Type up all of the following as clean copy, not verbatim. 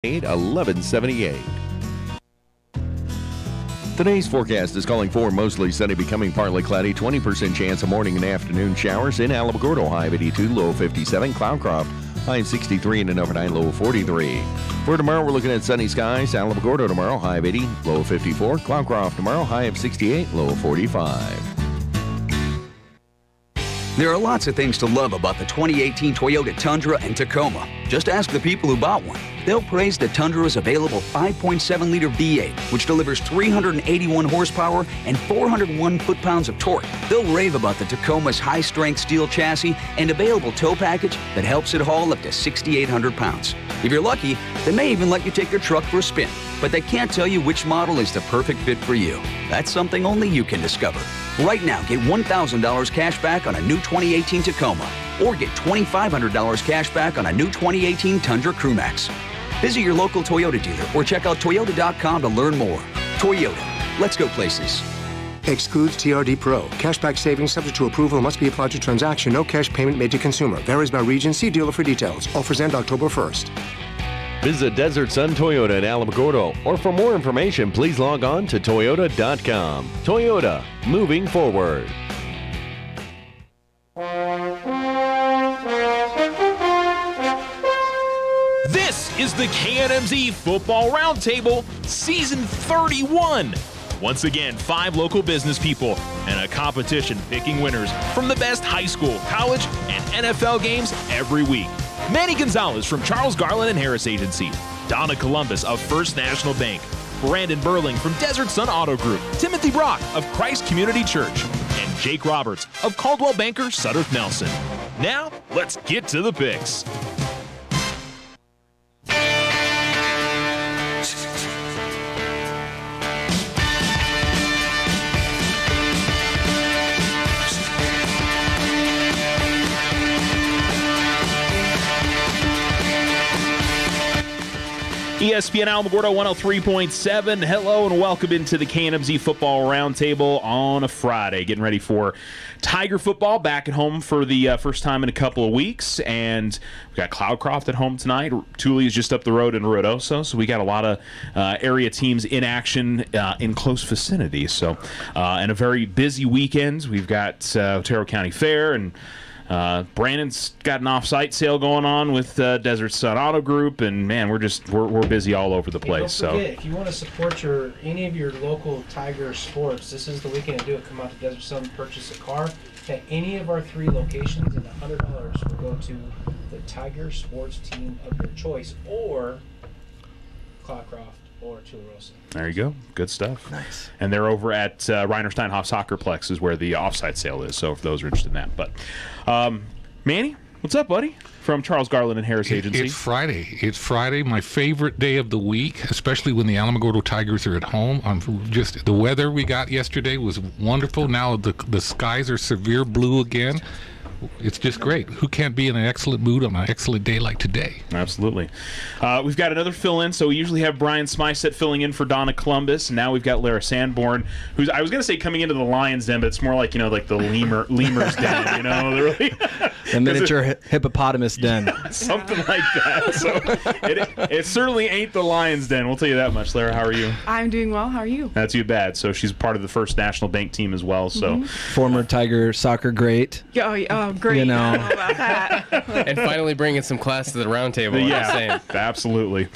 1178. Today's forecast is calling for mostly sunny, becoming partly cloudy, 20% chance of morning and afternoon showers in Alamogordo, high of 82, low of 57. Cloudcroft, high of 63 and an overnight low of 43. For tomorrow, we're looking at sunny skies. Alamogordo tomorrow, high of 80, low of 54. Cloudcroft tomorrow, high of 68, low of 45. There are lots of things to love about the 2018 Toyota Tundra and Tacoma. Just ask the people who bought one. They'll praise the Tundra's available 5.7-liter V8, which delivers 381 horsepower and 401 foot-pounds of torque. They'll rave about the Tacoma's high-strength steel chassis and available tow package that helps it haul up to 6,800 pounds. If you're lucky, they may even let you take your truck for a spin, but they can't tell you which model is the perfect fit for you. That's something only you can discover. Right now, get $1,000 cash back on a new 2018 Tacoma, or get $2,500 cash back on a new 2018 Tundra Crewmax. Visit your local Toyota dealer or check out Toyota.com to learn more. Toyota, let's go places. Excludes TRD Pro. Cashback savings subject to approval must be applied to transaction. No cash payment made to consumer. Varies by region. See dealer for details. Offers end October 1st. Visit Desert Sun Toyota in Alamogordo, or for more information, please log on to Toyota.com. Toyota, moving forward. This is the KNMZ Football Roundtable, Season 31. Once again, 5 local business people and a competition picking winners from the best high school, college, and NFL games every week. Manny Gonzalez from Charles Garland and Harris Agency, Donna Columbus of First National Bank, Brandon Burling from Desert Sun Auto Group, Timothy Brock of Christ Community Church, and Jake Roberts of Caldwell Banker Sudderth Nelson. Now, let's get to the picks. ESPN Alamogordo 103.7. Hello and welcome into the KNMZ Football Roundtable on a Friday. Getting ready for Tiger football back at home for the first time in a couple of weeks. And we've got Cloudcroft at home tonight. Thule is just up the road in Ruidoso. So we got a lot of area teams in action in close vicinity. So, and a very busy weekend. We've got Otero County Fair, and Brandon's got an off-site sale going on with Desert Sun Auto Group, and man, we're busy all over the place. Don't forget, if you want to support any of your local Tiger sports, this is the weekend to do it. Come out to Desert Sun, purchase a car at any of our 3 locations, and $100 will go to the Tiger sports team of your choice, or Cloudcroft or Tularosa. There you go. Good stuff. Nice. And they're over at Reiner Steinhoff Soccerplex is where the off-site sale is, so if those are interested in that. But, Manny, what's up, buddy? From Charles Garland and Harris Agency. It's Friday. It's Friday, my favorite day of the week, especially when the Alamogordo Tigers are at home. Just the weather we got yesterday was wonderful. Now the skies are severe blue again. It's just great. Who can't be in an excellent mood on an excellent day like today? Absolutely. We've got another fill-in. So we usually have Brian Smyset filling in for Donna Columbus. And now we've got Lara Sanborn, who's, I was going to say coming into the Lion's Den, but it's more like, like the lemur's den, Really, the miniature hippopotamus den. Something like that. So it certainly ain't the Lion's Den. We'll tell you that much. Lara, how are you? I'm doing well. How are you? Not too bad. So she's part of the First National Bank team as well. So Former Tiger soccer great. Oh, great. I don't know about that. And finally bringing some class to the roundtable. Yeah, absolutely.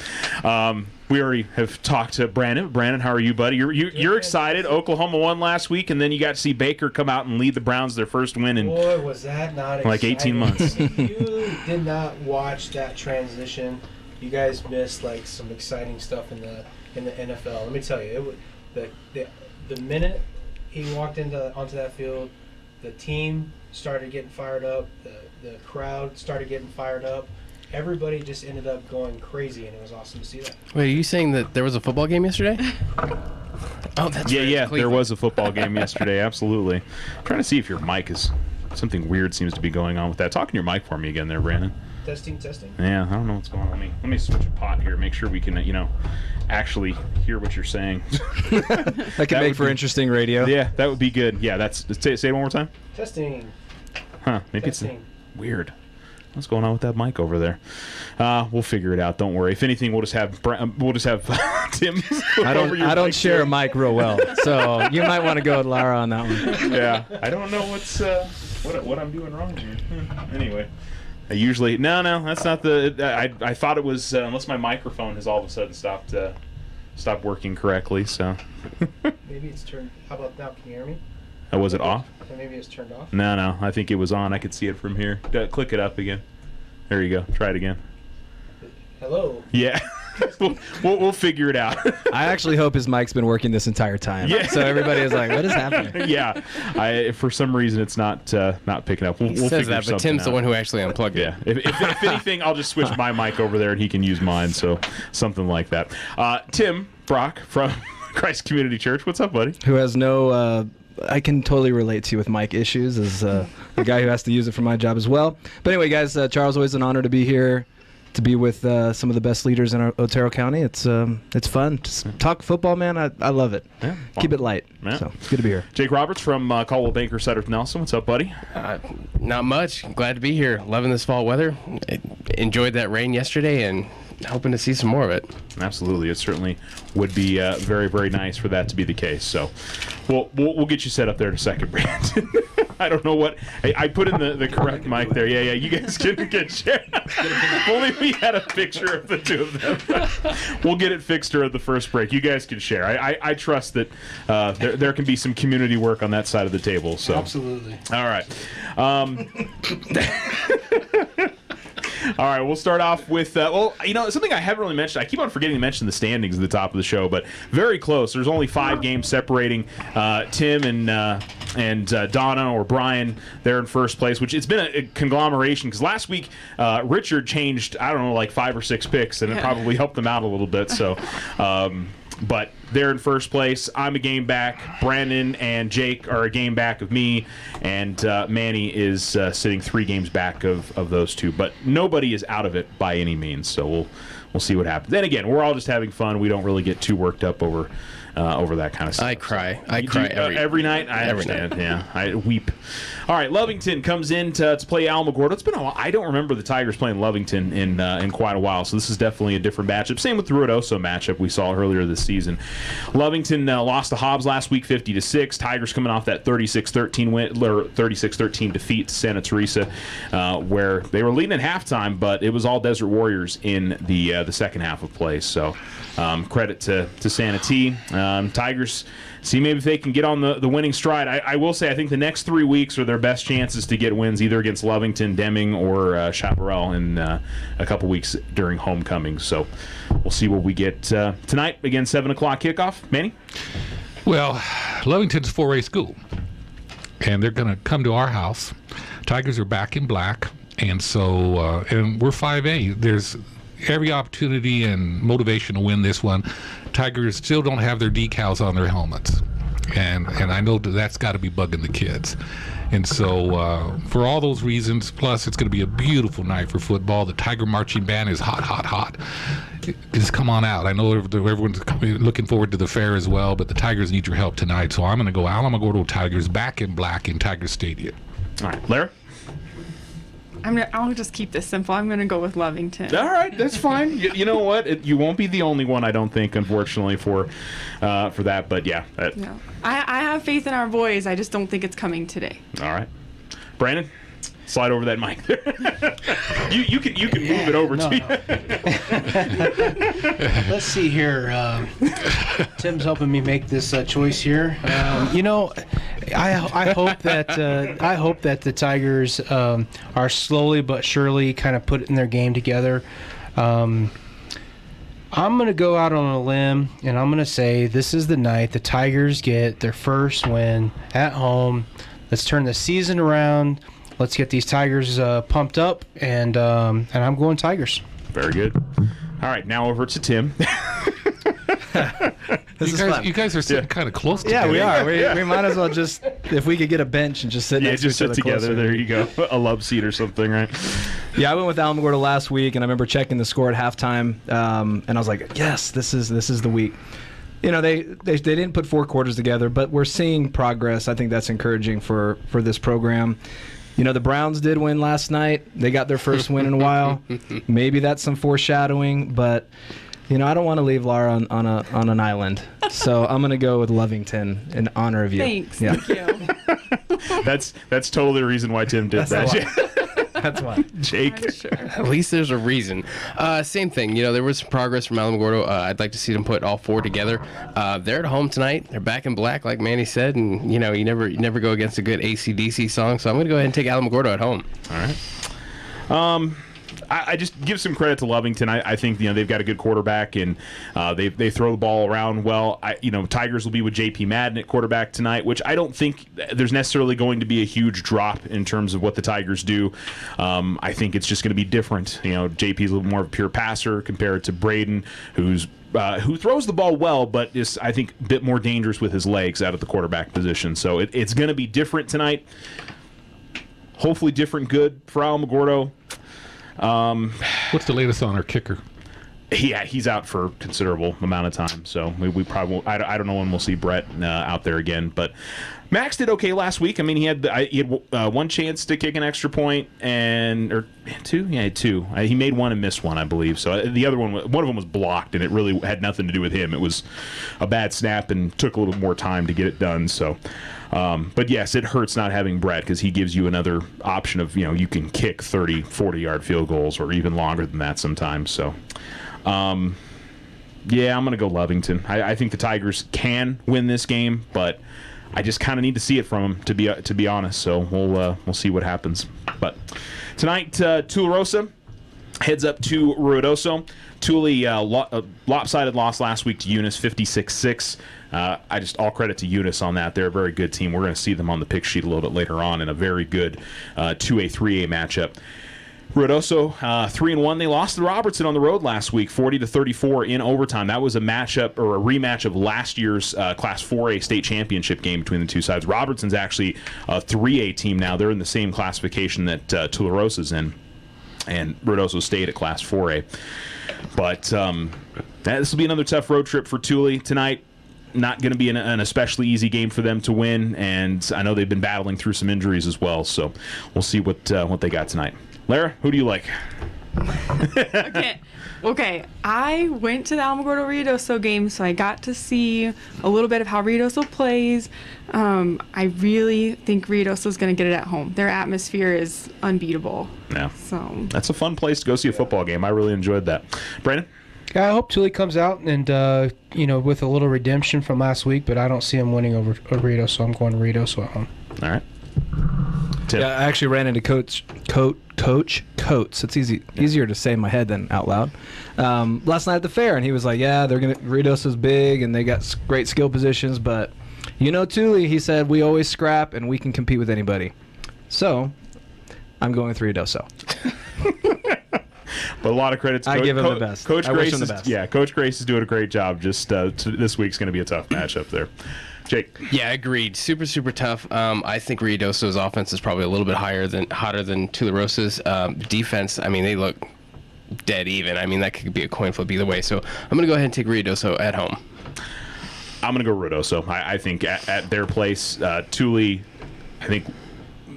We already have talked to Brandon. Brandon, how are you, buddy? You're excited. Oklahoma won last week, and then you got to see Baker come out and lead the Browns their first win in Boy, was that not like exciting. 18 months. If you did not watch that transition, you guys missed like some exciting stuff in the NFL. Let me tell you, the minute he walked onto that field, the team started getting fired up. The crowd started getting fired up. Everybody just ended up going crazy, and it was awesome to see that. Wait, are you saying that there was a football game yesterday? Oh, that's right. Yeah, there was a football game yesterday, absolutely. I'm trying to see if your mic is... Something weird seems to be going on with that. Talk in your mic for me again there, Brandon. Testing. Yeah, I don't know what's going on. Let me switch a pot here, make sure we can, actually hear what you're saying. That could make for interesting radio. Yeah, that would be good. Yeah, say it one more time. Testing. Huh, maybe Testing. it's weird. What's going on with that mic over there? We'll figure it out. Don't worry. If anything, we'll just have Tim. I don't share a mic real well, so you might want to go with Lara on that one. Yeah, I don't know what I'm doing wrong here. Anyway, I usually no, that's not the. I thought it was unless my microphone has all of a sudden stopped working correctly. So maybe it's turned. How about now? Can you hear me? Was it off? Maybe it's turned off. No. I think it was on. I could see it from here. Click it up again. There you go. Try it again. Hello. Yeah. we'll figure it out. I actually hope his mic's been working this entire time. Yeah. So everybody is like, "What is happening?" Yeah. For some reason it's not picking up. We'll He says figure that, but something Tim's out. the one who actually unplugged it. Yeah. If anything, I'll just switch my mic over there and he can use mine. So something like that. Tim Brock from Christ Community Church. What's up, buddy? Who has no. I can totally relate to you with mic issues as the guy who has to use it for my job as well. But anyway, guys, Charles, always an honor to be here, to be with some of the best leaders in Otero County. It's fun. Just talk football, man. I love it. Yeah, keep it light. Yeah. So it's good to be here. Jake Roberts from Caldwell Banker Sutter Nelson. What's up, buddy? Not much. Glad to be here. Loving this fall weather. Enjoyed that rain yesterday and hoping to see some more of it. Absolutely. It certainly would be very, very nice for that to be the case. So we'll get you set up there in a second, Brandon. I don't know what. I put in the correct mic there. Yeah. You guys can get shared. If only we had a picture of the two of them. We'll get it fixed during the first break. You guys can share. I trust that there can be some community work on that side of the table. So Absolutely. All right. All right, we'll start off with, something I haven't really mentioned. I keep on forgetting to mention the standings at the top of the show, but very close. There's only 5 games separating Tim and Donna or Brian. They're in first place, which it's been a conglomeration because last week Richard changed, 5 or 6 picks, and it probably helped them out a little bit. So, but they're in first place. I'm a game back. Brandon and Jake are a game back of me, and Manny is sitting 3 games back of those two. But nobody is out of it by any means. So we'll see what happens. Then again, we're all just having fun. We don't really get too worked up over that kind of stuff. I cry every night. I understand. Night. Yeah, I weep. All right, Lovington comes in to play Alamogordo. It's been a while. I don't remember the Tigers playing Lovington in quite a while, so this is definitely a different matchup. Same with the Ruidoso matchup we saw earlier this season. Lovington lost to Hobbs last week, 50-6. Tigers coming off that 36-13 win, or 36-13 defeat to Santa Teresa, where they were leading at halftime, but it was all Desert Warriors in the second half of play. So credit to Santa T. Tigers see maybe if they can get on the winning stride. I will say I think the next 3 weeks are their best chances to get wins, either against Lovington, Deming, or Chaparral in a couple weeks during homecoming. So we'll see what we get tonight. Again, 7 o'clock kickoff. Manny? Well, Lovington's a 4A school, and they're going to come to our house. Tigers are back in black, and so and we're 5A. There's every opportunity and motivation to win this one. Tigers still don't have their decals on their helmets, and I know that's got to be bugging the kids. And so for all those reasons, plus it's going to be a beautiful night for football. The Tiger Marching Band is hot. Just come on out. I know everyone's looking forward to the fair as well, but the Tigers need your help tonight. So I'm going to go Alamogordo Tigers back in black in Tiger Stadium. All right, Lara? I'll just keep this simple. I'm going to go with Lovington. All right, that's fine. You know what? You won't be the only one, I don't think, unfortunately, for that. But yeah. No. I have faith in our boys. I just don't think it's coming today. All right. Brandon, slide over that mic there. you can move it over to you. Let's see here. Tim's helping me make this choice here. I hope that the Tigers are slowly but surely kind of putting their game together. I'm going to go out on a limb, and I'm going to say this is the night the Tigers get their first win at home. Let's turn the season around. Let's get these Tigers pumped up, and I'm going Tigers. Very good. All right, now over to Tim. You guys are sitting kind of close together. Yeah, we are. We might as well just, if we could get a bench and just sit next to each other together. closer. There you go. A love seat or something, right? Yeah, I went with Alamogordo last week, and I remember checking the score at halftime, and I was like, yes, this is the week. You know, they didn't put 4 quarters together, but we're seeing progress. I think that's encouraging for this program. the Browns did win last night. They got their first win in a while. Maybe that's some foreshadowing, but I don't want to leave Laura on an island. So I'm going to go with Lovington in honor of you. Thanks. Yeah. Thank you. That's totally the reason why Tim did that. That's why. Jake. Sure. At least there's a reason. Same thing. There was some progress from Alamogordo. I'd like to see them put all four together. They're at home tonight. They're back in black, like Manny said, and you never go against a good AC/DC song. So I'm going to go ahead and take Alamogordo at home. All right. I just give some credit to Lovington. I think they've got a good quarterback, and they throw the ball around well. Tigers will be with J.P. Madden at quarterback tonight, which I don't think there's necessarily going to be a huge drop in terms of what the Tigers do. I think it's just going to be different. J.P.'s a little more of a pure passer compared to Braden, who throws the ball well, but is, I think, a bit more dangerous with his legs out of the quarterback position. So it's going to be different tonight. Hopefully different good for Alamogordo. What's the latest on our kicker? Yeah, he's out for a considerable amount of time, so we probably won't, I don't know when we'll see Brett out there again. But Max did okay last week. I mean, he had one chance to kick an extra point, or two. Yeah, two. He made one and missed one, I believe. So the other one of them was blocked, and it really had nothing to do with him. It was a bad snap and took a little bit more time to get it done. So. But yes, it hurts not having Brett because he gives you another option of, you can kick 30, 40-yard field goals or even longer than that sometimes. So, yeah, I'm going to go Lovington. I think the Tigers can win this game, but I just kind of need to see it from them, to be honest. So we'll see what happens. But tonight, Tularosa heads up to Ruidoso. Thule lopsided loss last week to Eunice, 56-6. All credit to Eunice on that. They're a very good team. We're going to see them on the pick sheet a little bit later on in a very good 2A, 3A matchup. Ruidoso 3-1. They lost to Robertson on the road last week, 40-34 in overtime. That was a matchup or a rematch of last year's Class 4A state championship game between the two sides. Robertson's actually a 3A team now. They're in the same classification that Tularosa's in, and Ruidoso stayed at Class 4A. But this will be another tough road trip for Thule tonight. Not going to be an especially easy game for them to win, and I know they've been battling through some injuries as well, so we'll see what they got tonight. Lara, who do you like? Okay. I went to the Alamogordo Ruidoso game, so I got to see a little bit of how Ruidoso plays. I really think Ruidoso is going to get it at home. Their atmosphere is unbeatable. Yeah. So that's a fun place to go see a football game. I really enjoyed that. Brandon? Yeah, I hope Thule comes out and, with a little redemption from last week, but I don't see him winning over Ruidoso, so I'm going Ruidoso at home. All right. Tim? Yeah, I actually ran into Coach Coates. It's easier to say in my head than out loud. Last night at the fair, and he was like, "Yeah, Ruidoso's big, and they got great skill positions, but Thule," he said, "we always scrap, and we can compete with anybody." So, I'm going with Ruidoso. But a lot of credit to I give him the best. Coach I Grace wish him the best. Yeah, Coach Grace is doing a great job. Just this week's going to be a tough matchup there. Jake? Yeah, agreed. Super, super tough. I think Ruidoso's offense is probably a little bit hotter than Tularosa's. Defense, I mean, they look dead even. I mean, that could be a coin flip either way. So I'm going to go ahead and take Ruidoso at home. I'm going to go Ruidoso. I think at their place, Thule, I think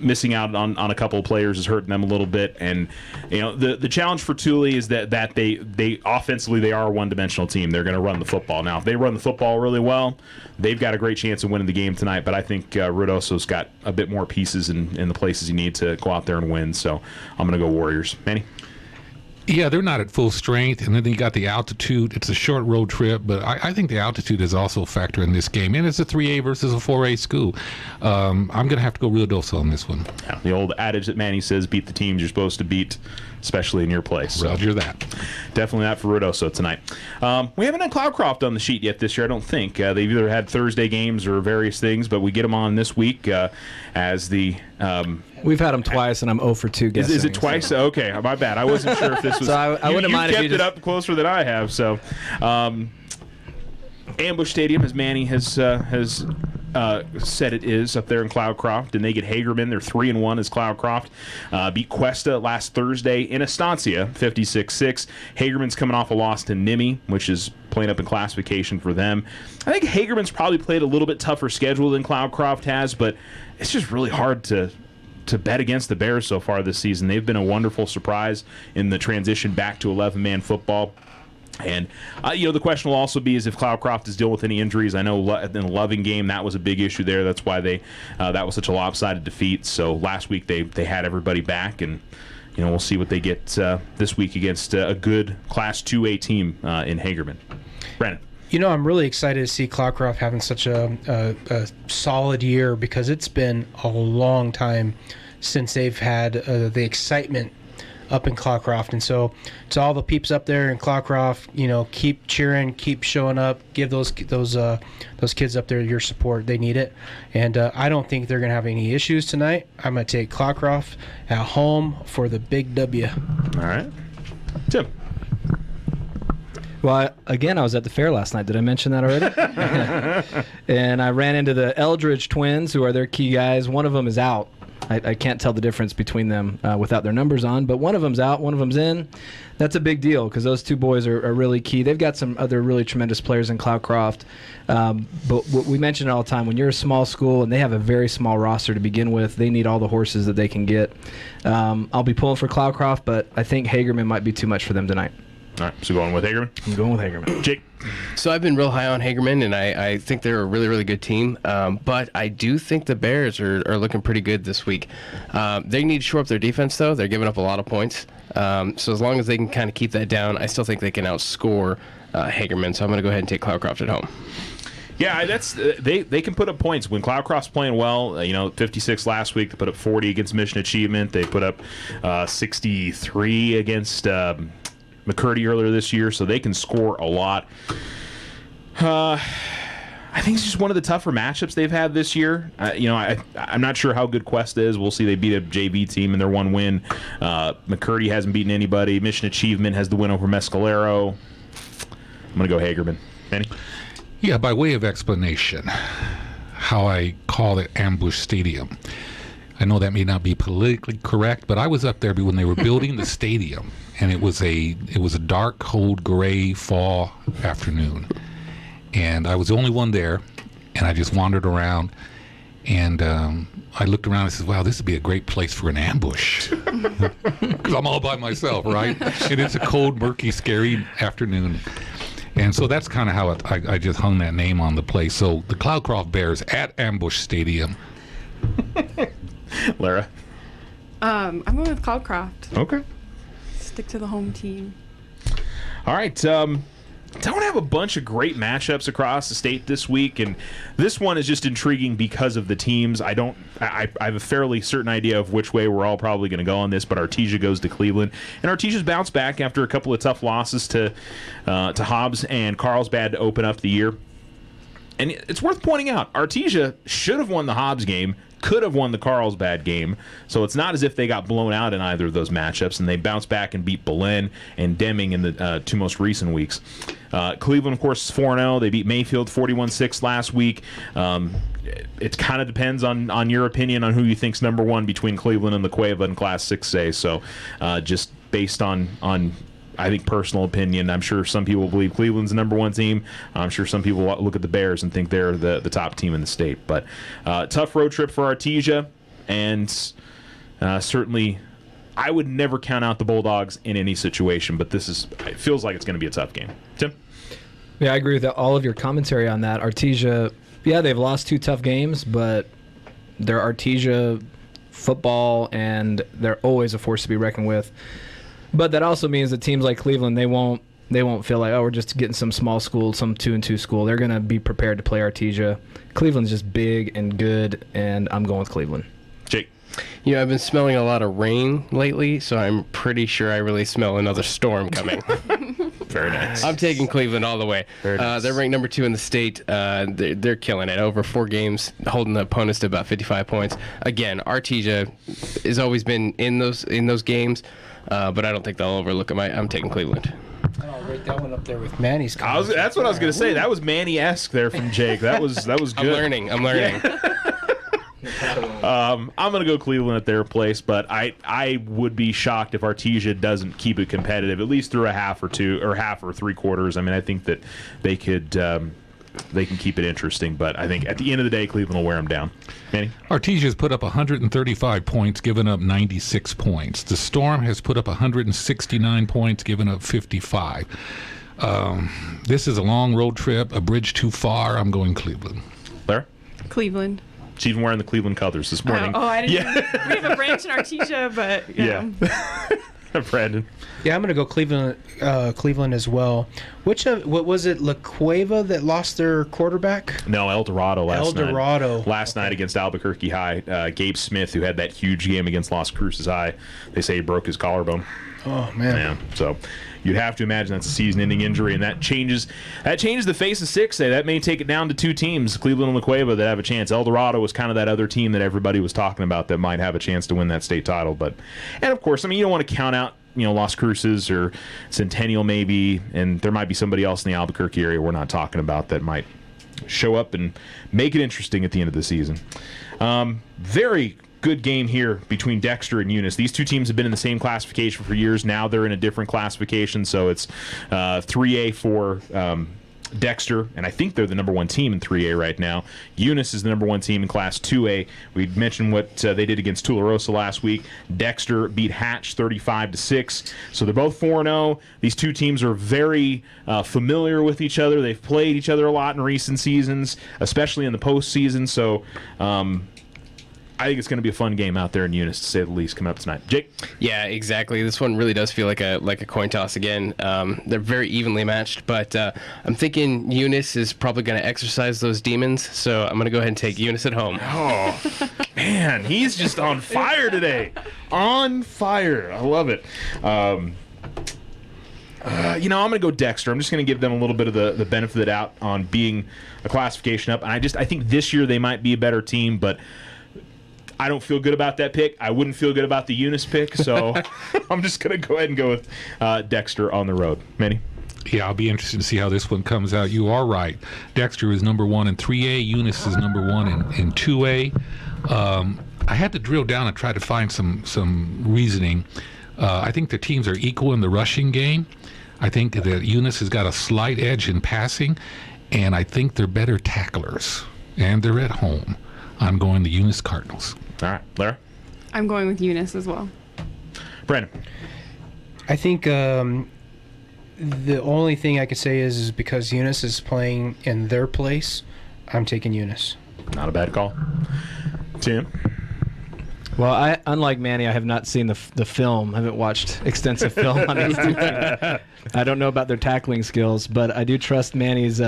missing out on a couple of players is hurting them a little bit, and the challenge for Thule is that they offensively they are a one-dimensional team. They're going to run the football. Now if they run the football really well, they've got a great chance of winning the game tonight, but I think Ruidoso's got a bit more pieces in the places you need to go out there and win, so I'm going to go Warriors. Manny? Yeah, they're not at full strength, and then you got the altitude. It's a short road trip, but I think the altitude is also a factor in this game. And it's a 3A versus a 4A school. I'm going to have to go Ruidoso on this one. Yeah, the old adage that Manny says, beat the teams you're supposed to beat, especially in your place. So Roger that. Definitely not for Ruidoso tonight. We haven't had Cloudcroft on the sheet yet this year, I don't think. They've either had Thursday games or various things, but we get them on this week as the... We've had them twice, and I'm 0 for 2 guessing. Is it twice? So. Okay, my bad. I wasn't sure if this was... So I wouldn't mind if you kept it up closer than I have. So, Ambush Stadium, as Manny has said it is, up there in Cloudcroft, and they get Hagerman. They're 3-1 as Cloudcroft. Beat Cuesta last Thursday in Estancia, 56-6. Hagerman's coming off a loss to Nimi, which is playing up in classification for them. I think Hagerman's probably played a little bit tougher schedule than Cloudcroft has, but it's just really hard to bet against the Bears so far this season. They've been a wonderful surprise in the transition back to 11-man football. And, the question will also be is if Cloudcroft is dealing with any injuries. I know in the Loving game, that was a big issue there. That's why that was such a lopsided defeat. So last week they had everybody back, and we'll see what they get this week against a good Class 2A team in Hagerman. Brandon. I'm really excited to see Cloudcroft having such a solid year, because it's been a long time since they've had the excitement up in Cloudcroft. And so to all the peeps up there in Cloudcroft, keep cheering, keep showing up, give those kids up there your support. They need it. And I don't think they're going to have any issues tonight. I'm going to take Cloudcroft at home for the big W. All right. Tim. Well, again, I was at the fair last night. Did I mention that already? And I ran into the Eldridge twins, who are their key guys. One of them is out. I can't tell the difference between them without their numbers on, but one of them's out, one of them's in. That's a big deal, because those two boys are really key. They've got some other really tremendous players in Cloudcroft, but we mention it all the time. When you're a small school and they have a very small roster to begin with, they need all the horses that they can get. I'll be pulling for Cloudcroft, but I think Hagerman might be too much for them tonight. All right, so going with Hagerman? I'm going with Hagerman. Jake? So I've been real high on Hagerman, and I think they're a really, really good team. But I do think the Bears are looking pretty good this week. They need to shore up their defense, though. They're giving up a lot of points. So as long as they can kind of keep that down, I still think they can outscore Hagerman. So I'm going to go ahead and take Cloudcroft at home. Yeah, that's they can put up points when Cloudcroft's playing well. 56 last week. They put up 40 against Mission Achievement. They put up 63 against McCurdy earlier this year, so they can score a lot. I think it's just one of the tougher matchups they've had this year. I'm not sure how good Quest is. We'll see. They beat a JV team in their one win. McCurdy hasn't beaten anybody. Mission Achievement has the win over Mescalero. I'm going to go Hagerman. Manny? Yeah, by way of explanation, how I call it Ambush Stadium. I know that may not be politically correct, but I was up there when they were building the stadium, and it was a dark, cold, gray fall afternoon, and I was the only one there, and I just wandered around, and I looked around and said, "Wow, this would be a great place for an ambush," because I'm all by myself, right? And it's a cold, murky, scary afternoon. And so that's kind of how I just hung that name on the place. So the Cloudcroft Bears at Ambush Stadium. Lara? I'm going with Cloudcroft. Okay. Stick to the home team. All right. Don't have a bunch of great matchups across the state this week, and this one is just intriguing because of the teams. I have a fairly certain idea of which way we're all probably going to go on this, but Artesia goes to Cleveland, and Artesia's bounced back after a couple of tough losses to Hobbs and Carlsbad to open up the year. And it's worth pointing out, Artesia should have won the Hobbs game, could have won the Carlsbad game, so it's not as if they got blown out in either of those matchups, and they bounced back and beat Belen and Deming in the two most recent weeks. Cleveland, of course, is 4-0. They beat Mayfield 41-6 last week. It kind of depends on your opinion on who you think's number one between Cleveland and the Cueva in Class 6A, so just based on I think personal opinion, I'm sure some people believe Cleveland's the number one team. I'm sure some people look at the Bears and think they're the top team in the state. But tough road trip for Artesia, and certainly I would never count out the Bulldogs in any situation, but it feels like it's going to be a tough game. Tim? Yeah, I agree with all of your commentary on that. Artesia, yeah, they've lost two tough games, but they're Artesia football, and they're always a force to be reckoned with. But that also means that teams like Cleveland, they won't feel like, oh, we're just getting some small school, some 2-2 school. They're going to be prepared to play Artesia. Cleveland's just big and good, and I'm going with Cleveland. Jake? I've been smelling a lot of rain lately, so I'm pretty sure I really smell another storm coming. Very nice. I'm taking Cleveland all the way. Nice. They're ranked number 2 in the state. They're killing it. Over 4 games, holding the opponents to about 55 points. Again, Artesia has always been in those games, but I don't think they'll overlook them. I'm taking Cleveland. I'll rate that one up there with Manny's. That's what I was going to say. That was Manny-esque there from Jake. That was good. I'm learning. Yeah. I'm going to go Cleveland at their place, but I would be shocked if Artesia doesn't keep it competitive, at least through a half or 3 quarters. I mean, I think that they could they can keep it interesting. But I think at the end of the day, Cleveland will wear them down. Manny? Artesia's put up 135 points, given up 96 points. The Storm has put up 169 points, given up 55. This is a long road trip, a bridge too far. I'm going Cleveland. Lara? Cleveland. She's even wearing the Cleveland colors this morning. I didn't. Yeah. We have a branch in Artesia, but yeah. Brandon. Yeah, I'm going to go Cleveland as well. What was it, La Cueva that lost their quarterback? No, El Dorado last night. Last night against Albuquerque High. Gabe Smith, who had that huge game against Las Cruces High, they say he broke his collarbone. Oh, man. Yeah, so you'd have to imagine that's a season-ending injury, and that changes the face of 6A. That may take it down to 2 teams, Cleveland and La Cueva, that have a chance. El Dorado was kind of that other team that everybody was talking about that might have a chance to win that state title. And of course, I mean, you don't want to count out Las Cruces or Centennial maybe, and there might be somebody else in the Albuquerque area we're not talking about that might show up and make it interesting at the end of the season. Very good game here between Dexter and Eunice. These two teams have been in the same classification for years. Now they're in a different classification, so it's 3A for Dexter, and I think they're the number 1 team in 3A right now. Eunice is the number 1 team in Class 2A. We mentioned what they did against Tularosa last week. Dexter beat Hatch 35-6, so they're both 4-0. These two teams are very familiar with each other. They've played each other a lot in recent seasons, especially in the postseason, so I think it's going to be a fun game out there in Eunice, to say the least, coming up tonight. Jake? Yeah, exactly. This one really does feel like a coin toss again. They're very evenly matched, but I'm thinking Eunice is probably going to exercise those demons, so I'm going to go ahead and take Eunice at home. Oh, man, he's just on fire today. On fire. I love it. I'm going to go Dexter. I'm just going to give them a little bit of the benefit of the doubt on being a classification up. And I think this year they might be a better team, but I don't feel good about that pick. I wouldn't feel good about the Eunice pick, so I'm just going to go ahead and go with Dexter on the road. Manny? Yeah, I'll be interested to see how this one comes out. You are right. Dexter is number 1 in 3A. Eunice is number 1 in 2A. I had to drill down and try to find some reasoning. I think the teams are equal in the rushing game. I think that Eunice has got a slight edge in passing, and I think they're better tacklers, and they're at home. I'm going the Eunice Cardinals. All right. Lara? I'm going with Eunice as well. Brandon? I think the only thing I could say is because Eunice is playing in their place, I'm taking Eunice. Not a bad call. Tim? Well, unlike Manny, I have not seen the film. I haven't watched extensive film on these two teams. I don't know about their tackling skills, but I do trust Manny's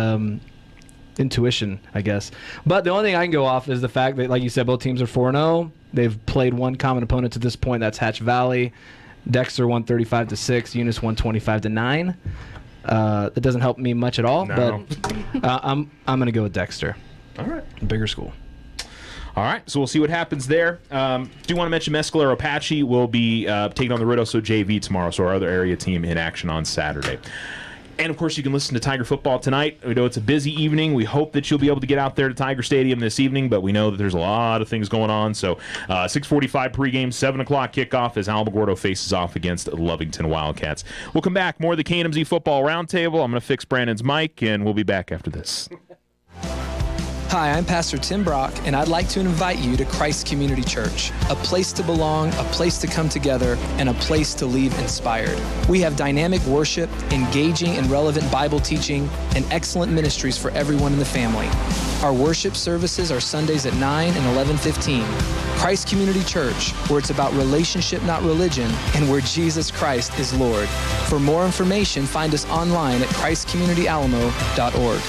intuition, I guess. But the only thing I can go off is the fact that, like you said, both teams are 4-0. They've played one common opponent to this point. That's Hatch Valley. Dexter won 35-6. Eunice won 25-9. That doesn't help me much at all. No. But I'm going to go with Dexter. All right. Bigger school. All right, so we'll see what happens there. Do want to mention Mescalero Apache will be taking on the Ruidoso JV tomorrow, so our other area team in action on Saturday. And, of course, you can listen to Tiger football tonight. We know it's a busy evening. We hope that you'll be able to get out there to Tiger Stadium this evening, but we know that there's a lot of things going on. So 6:45 pregame, 7 o'clock kickoff as Alamogordo faces off against Lovington Wildcats. We'll come back. More of the KNMZ Football Roundtable. I'm going to fix Brandon's mic, and we'll be back after this. Hi, I'm Pastor Tim Brock, and I'd like to invite you to Christ Community Church, a place to belong, a place to come together, and a place to leave inspired. We have dynamic worship, engaging and relevant Bible teaching, and excellent ministries for everyone in the family. Our worship services are Sundays at 9 and 11:15. Christ Community Church, where it's about relationship, not religion, and where Jesus Christ is Lord. For more information, find us online at christcommunityalamo.org.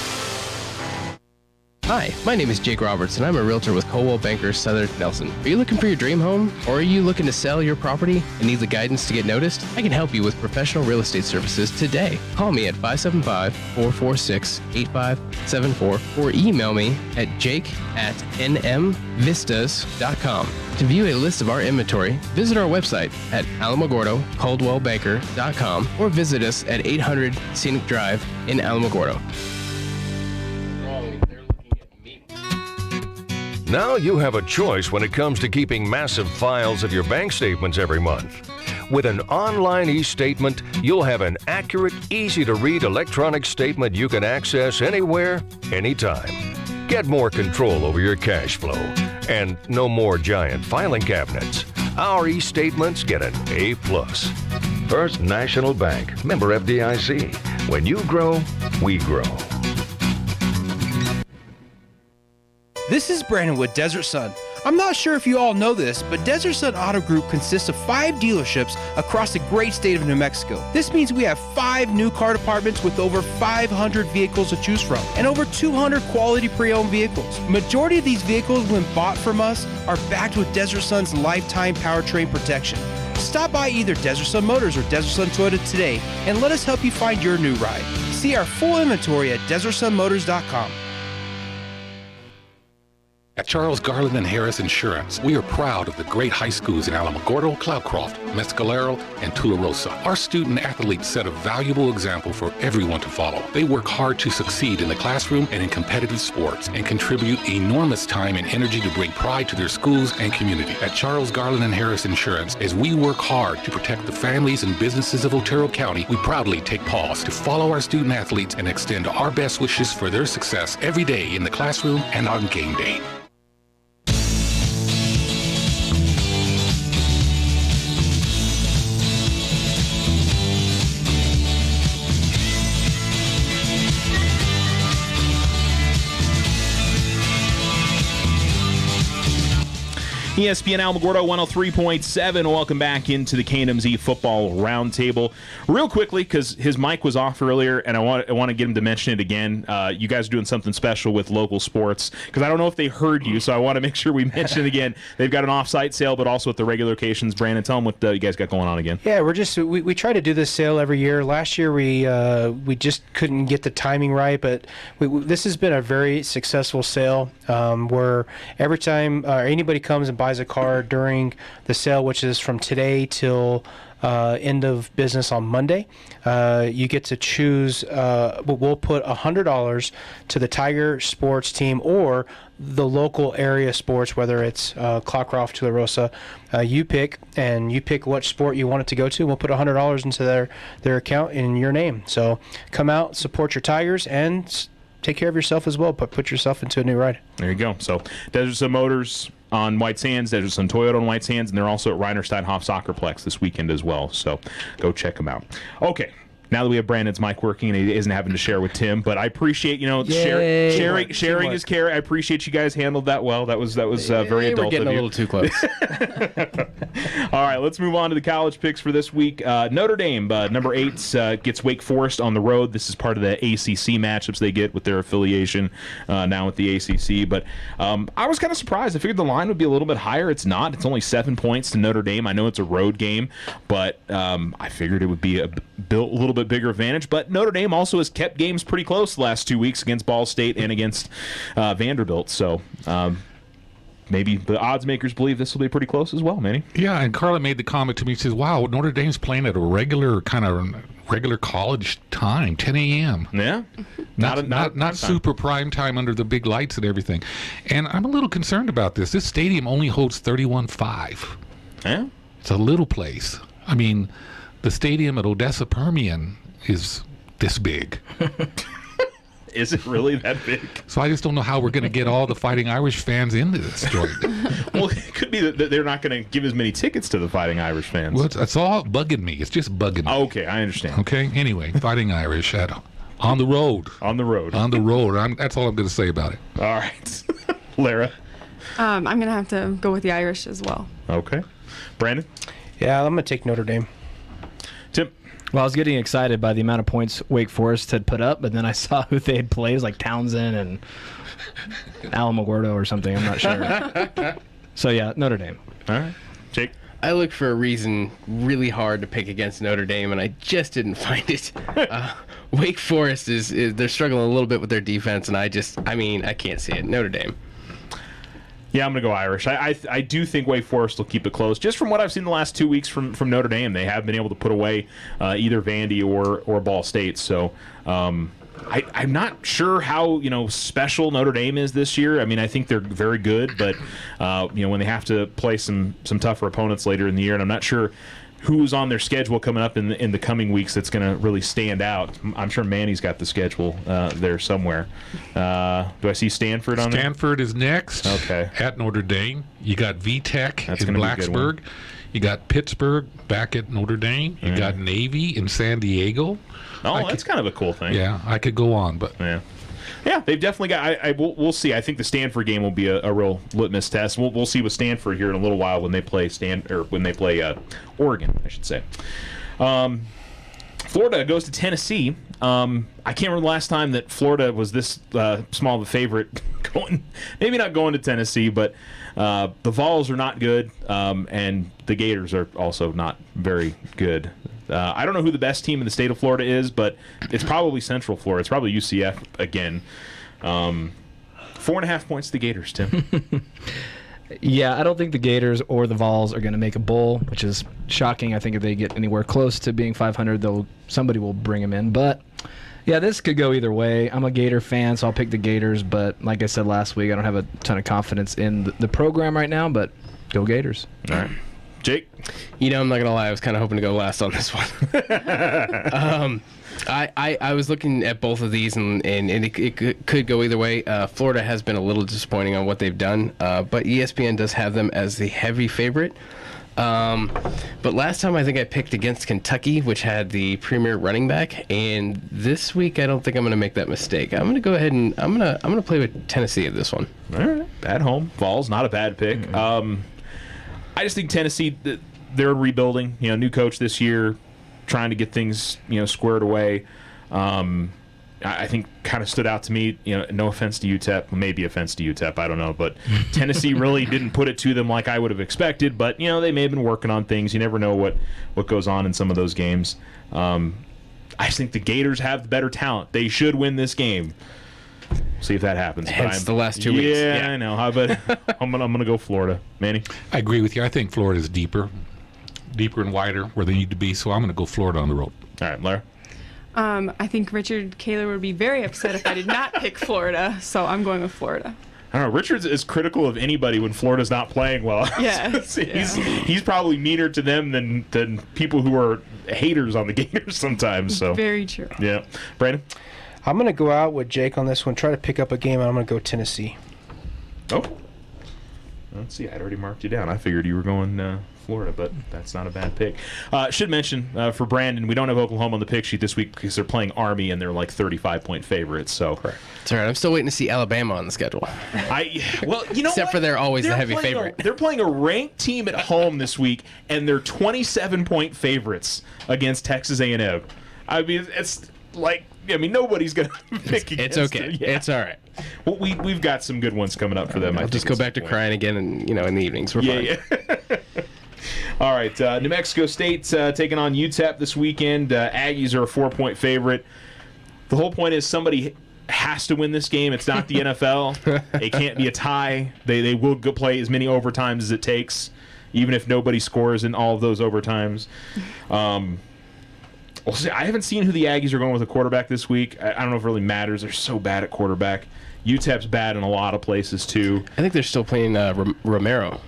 Hi, my name is Jake Roberts, and I'm a realtor with Coldwell Banker Southern Nelson. Are you looking for your dream home, or are you looking to sell your property and need the guidance to get noticed? I can help you with professional real estate services today. Call me at 575-446-8574 or email me at jake@nmvistas.com. To view a list of our inventory, visit our website at alamogordocoldwellbanker.com or visit us at 800 Scenic Drive in Alamogordo. Now you have a choice when it comes to keeping massive files of your bank statements every month. With an online e-statement, you'll have an accurate, easy-to-read electronic statement you can access anywhere, anytime. Get more control over your cash flow and no more giant filing cabinets. Our e-statements get an A+. First National Bank, member FDIC. When you grow, we grow. This is Brandon with Desert Sun. I'm not sure if you all know this, but Desert Sun Auto Group consists of 5 dealerships across the great state of New Mexico. This means we have 5 new car departments with over 500 vehicles to choose from and over 200 quality pre-owned vehicles. Majority of these vehicles, when bought from us, are backed with Desert Sun's lifetime powertrain protection. Stop by either Desert Sun Motors or Desert Sun Toyota today and let us help you find your new ride. See our full inventory at DesertSunMotors.com. At Charles Garland and Harris Insurance, we are proud of the great high schools in Alamogordo, Cloudcroft, Mescalero, and Tularosa. Our student athletes set a valuable example for everyone to follow. They work hard to succeed in the classroom and in competitive sports and contribute enormous time and energy to bring pride to their schools and community. At Charles Garland and Harris Insurance, as we work hard to protect the families and businesses of Otero County, we proudly take pause to follow our student athletes and extend our best wishes for their success every day in the classroom and on game day. ESPN Alamogordo 103.7. Welcome back into the KNMZ Football Roundtable. Real quickly, because his mic was off earlier, and I want to get him to mention it again. You guys are doing something special with local sports, because I don't know if they heard you, so I want to make sure we mention it again. They've got an off-site sale, but also at the regular locations. Brandon, tell them what you guys got going on again. Yeah, we try to do this sale every year. Last year we just couldn't get the timing right, but this has been a very successful sale where every time anybody comes and buys a car during the sale, which is from today till end of business on Monday, you get to choose. We'll put $100 to the Tiger sports team or the local area sports, whether it's Cloudcroft, Tularosa. You pick what sport you want it to go to, and we'll put $100 into their account in your name. So come out, support your Tigers, and take care of yourself as well, but put yourself into a new ride. There you go. So Desert Sun Motors on White Sands, Desert Sun Toyota on White Sands, and they're also at Reinersteinhof Soccerplex this weekend as well. So go check them out. Okay. Now that we have Brandon's mic working and he isn't having to share with Tim, but I appreciate, sharing is caring. I appreciate you guys handled that well. That was very adult. We're getting a little too close. All right, let's move on to the college picks for this week. Notre Dame, number 8, gets Wake Forest on the road. This is part of the ACC matchups they get with their affiliation now with the ACC. But I was kind of surprised. I figured the line would be a little bit higher. It's not. It's only 7 points to Notre Dame. I know it's a road game, but I figured it would be a little bit bigger advantage. But Notre Dame also has kept games pretty close the last 2 weeks against Ball State and against Vanderbilt. So maybe the odds makers believe this will be pretty close as well, Manny. Yeah, and Carla made the comment to me. She says, wow, Notre Dame's playing at a regular college time, 10 a.m. Yeah. Not super prime time under the big lights and everything. And I'm a little concerned about this. This stadium only holds 31,500. Yeah. It's a little place. I mean, the stadium at Odessa Permian is this big. Is it really that big? So I just don't know how we're going to get all the Fighting Irish fans into this joint. Well, it could be that they're not going to give as many tickets to the Fighting Irish fans. Well, it's all bugging me. It's just bugging me. Okay, I understand. Okay, anyway, Fighting Irish on the road. On the road. On the road. That's all I'm going to say about it. All right. Lara? I'm going to have to go with the Irish as well. Okay. Brandon? Yeah, I'm going to take Notre Dame. Tim? Well, I was getting excited by the amount of points Wake Forest had put up, but then I saw who they had played, like Townsend and Alamogordo or something. I'm not sure. So, yeah, Notre Dame. All right. Jake? I looked for a reason really hard to pick against Notre Dame, and I just didn't find it. Wake Forest they're struggling a little bit with their defense, and I can't see it. Notre Dame. Yeah, I'm going to go Irish. I do think Wake Forest will keep it close. Just from what I've seen the last 2 weeks from Notre Dame, they have been able to put away either Vandy or Ball State. So I'm not sure how special Notre Dame is this year. I mean, I think they're very good, but when they have to play some tougher opponents later in the year, and I'm not sure who's on their schedule coming up in the coming weeks that's going to really stand out. I'm sure Manny's got the schedule there somewhere. Do I see Stanford on there? Stanford is next. Okay. At Notre Dame. You got VTech That's in gonna be a good one. Blacksburg. You got Pittsburgh back at Notre Dame. You got Navy in San Diego. Oh, that's kind of a cool thing. Yeah, I could go on, but yeah, they've definitely got. We'll see. I think the Stanford game will be a real litmus test. We'll see with Stanford here in a little while when they play Oregon, I should say. Florida goes to Tennessee. I can't remember the last time that Florida was this small of a favorite. Maybe not going to Tennessee, but the Vols are not good, and the Gators are also not very good. I don't know who the best team in the state of Florida is, but it's probably Central Florida. It's probably UCF again. 4.5 points to the Gators, Tim. Yeah, I don't think the Gators or the Vols are going to make a bowl, which is shocking. I think if they get anywhere close to being 500, somebody will bring them in. But yeah, this could go either way. I'm a Gator fan, so I'll pick the Gators. But like I said last week, I don't have a ton of confidence in the program right now. But go Gators! All right. Jake? I'm not going to lie. I was kind of hoping to go last on this one. I was looking at both of these, and it could go either way. Florida has been a little disappointing on what they've done, but ESPN does have them as the heavy favorite. But last time I think I picked against Kentucky, which had the premier running back, and this week I don't think I'm going to make that mistake. I'm going to go ahead and I'm going to play with Tennessee at this one. All right. At home. Vols, not a bad pick. Mm-hmm. I just think Tennessee, they're rebuilding. New coach this year, trying to get things squared away. I think kind of stood out to me. No offense to UTEP, maybe offense to UTEP, I don't know, but Tennessee really didn't put it to them like I would have expected. But they may have been working on things. You never know what goes on in some of those games. I just think the Gators have the better talent. They should win this game. See if that happens. Hence the last 2 weeks. Yeah, I know. But I'm gonna go Florida. Manny? I agree with you. I think Florida is deeper and wider where they need to be. So I'm going to go Florida on the road. All right, Lara? I think Richard Kaler would be very upset if I did not pick Florida, so I'm going with Florida. I don't know. Richard's is critical of anybody when Florida's not playing well. Yes. He's probably meaner to them than people who are haters on the Gators sometimes. So very true. Yeah, Brandon? I'm going to go out with Jake on this one, try to pick up a game, and I'm going to go Tennessee. Oh. Let's see. I'd already marked you down. I figured you were going Florida, but that's not a bad pick. Should mention for Brandon, we don't have Oklahoma on the pick sheet this week because they're playing Army and they're like 35-point favorites. So it's all right. I'm still waiting to see Alabama on the schedule. Except for they're always the heavy favorite. They're playing a ranked team at home this week, and they're 27-point favorites against Texas A&M. I mean, it's like. Nobody's going to pick against It's okay. them. Yeah. It's all right. Well, we've got some good ones coming up for them. I'll just go back to crying again, and in the evenings. We're fine. Yeah. All right. New Mexico State's taking on UTEP this weekend. Aggies are a 4-point favorite. The whole point is somebody has to win this game. It's not the NFL. It can't be a tie. They will go play as many overtimes as it takes, even if nobody scores in all of those overtimes. I haven't seen who the Aggies are going with a quarterback this week. I don't know if it really matters. They're so bad at quarterback. UTEP's bad in a lot of places, too. I think they're still playing Romero.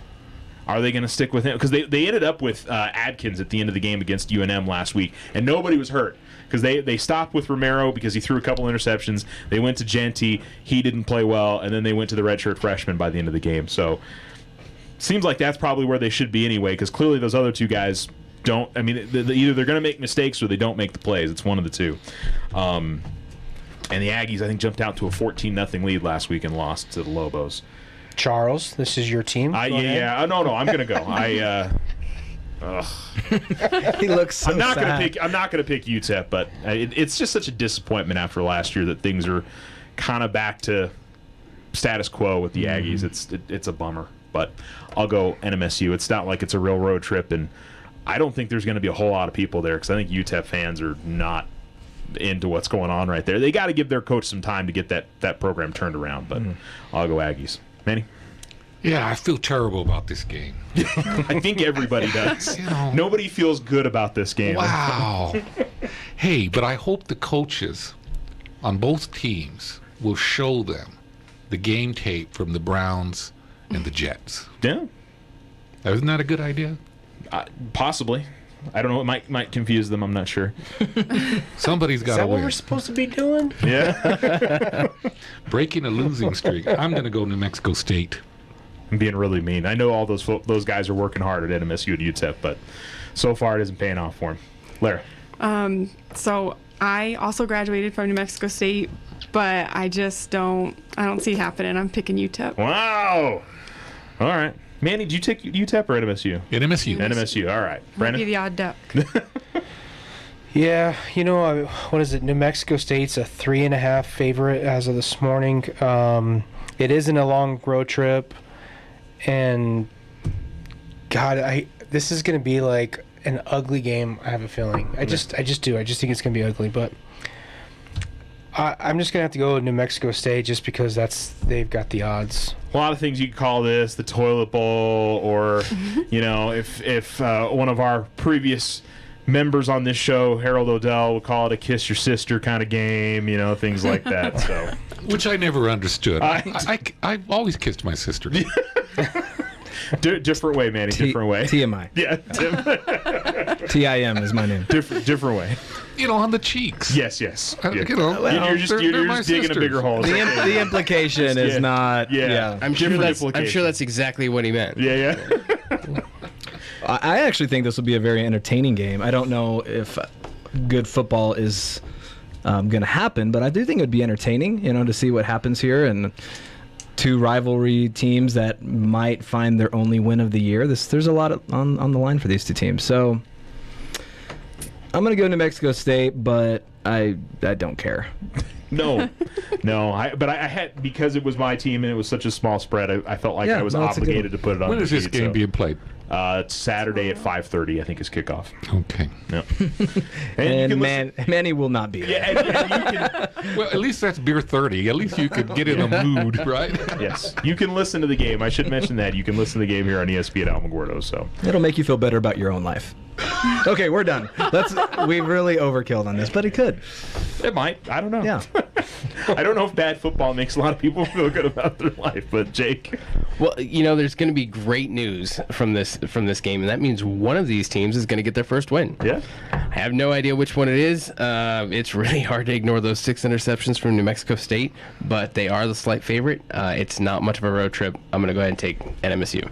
Are they going to stick with him? Because they ended up with Adkins at the end of the game against UNM last week, and nobody was hurt. Because they stopped with Romero because he threw a couple interceptions. They went to Genty. He didn't play well, and then they went to the redshirt freshman by the end of the game. So seems like that's probably where they should be anyway, because clearly those other two guys don't. I mean, either they're going to make mistakes or they don't make the plays. It's one of the two. And the Aggies, I think, jumped out to a 14-0 lead last week and lost to the Lobos. Charles, this is your team. No, I'm going to go. He looks so I'm not sad. going to pick UTEP, but it's just such a disappointment after last year that things are kind of back to status quo with the Aggies. It's a bummer, but I'll go NMSU. It's not like it's a real road trip, and I don't think there's going to be a whole lot of people there because I think UTEP fans are not into what's going on right there. They got to give their coach some time to get that program turned around, but I'll go Aggies. Manny? Yeah, I feel terrible about this game. I think everybody does. Nobody feels good about this game. Wow. Hey, but I hope the coaches on both teams will show them the game tape from the Browns and the Jets. Yeah. Isn't that a good idea? Possibly. I don't know. It might confuse them. I'm not sure. Somebody's got to Is that what win. we're supposed to be doing? Yeah. Breaking a losing streak. I'm going to go New Mexico State. I'm being really mean. I know all those guys are working hard at NMSU and UTEP, but so far it isn't paying off for them. Lara. So I also graduated from New Mexico State, but I don't see it happening. I'm picking UTEP. Wow. All right. Manny, did you take UTEP or NMSU? NMSU. NMSU. All right. Might Brandon? be the odd duck. Yeah, what is it? New Mexico State's a 3.5 favorite as of this morning. It isn't a long road trip, and God, this is going to be like an ugly game. I have a feeling. I just do. I just think it's going to be ugly, but I'm just going to have to go with New Mexico State just because they've got the odds. A lot of things you could call this the toilet bowl, or if one of our previous members on this show, Harold Odell, would call it a kiss your sister kind of game, things like that. So, which I never understood. I've always kissed my sister. Different way, Manny. Different way. TMI. Yeah. TIM is my name. Different way. On the cheeks. Yes. Yeah. You're just digging a bigger hole. The implication is not. Yeah. I'm sure that's exactly what he meant. Yeah. I actually think this will be a very entertaining game. I don't know if good football is going to happen, but I do think it would be entertaining, to see what happens here. And two rivalry teams that might find their only win of the year. There's a lot on the line for these two teams. So I'm going to go New Mexico State, but I don't care. No. But I had, because it was my team and it was such a small spread, I felt like I was obligated to put it on. When is this game being played? It's Saturday at 5:30, I think, is kickoff. Okay. Yep. And Manny will not be there. Yeah, well, at least that's beer 30. At least you could get in a mood, right? Yes. You can listen to the game. I should mention that. You can listen to the game here on ESPN Alamogordo. So it'll make you feel better about your own life. Okay, we're done. We really overkilled on this, but it could. It might. I don't know. Yeah. I don't know if bad football makes a lot of people feel good about their life, but Jake. Well, there's going to be great news from this game, and that means one of these teams is going to get their first win. Yeah. I have no idea which one it is. It's really hard to ignore those 6 interceptions from New Mexico State, but they are the slight favorite. It's not much of a road trip. I'm going to go ahead and take NMSU.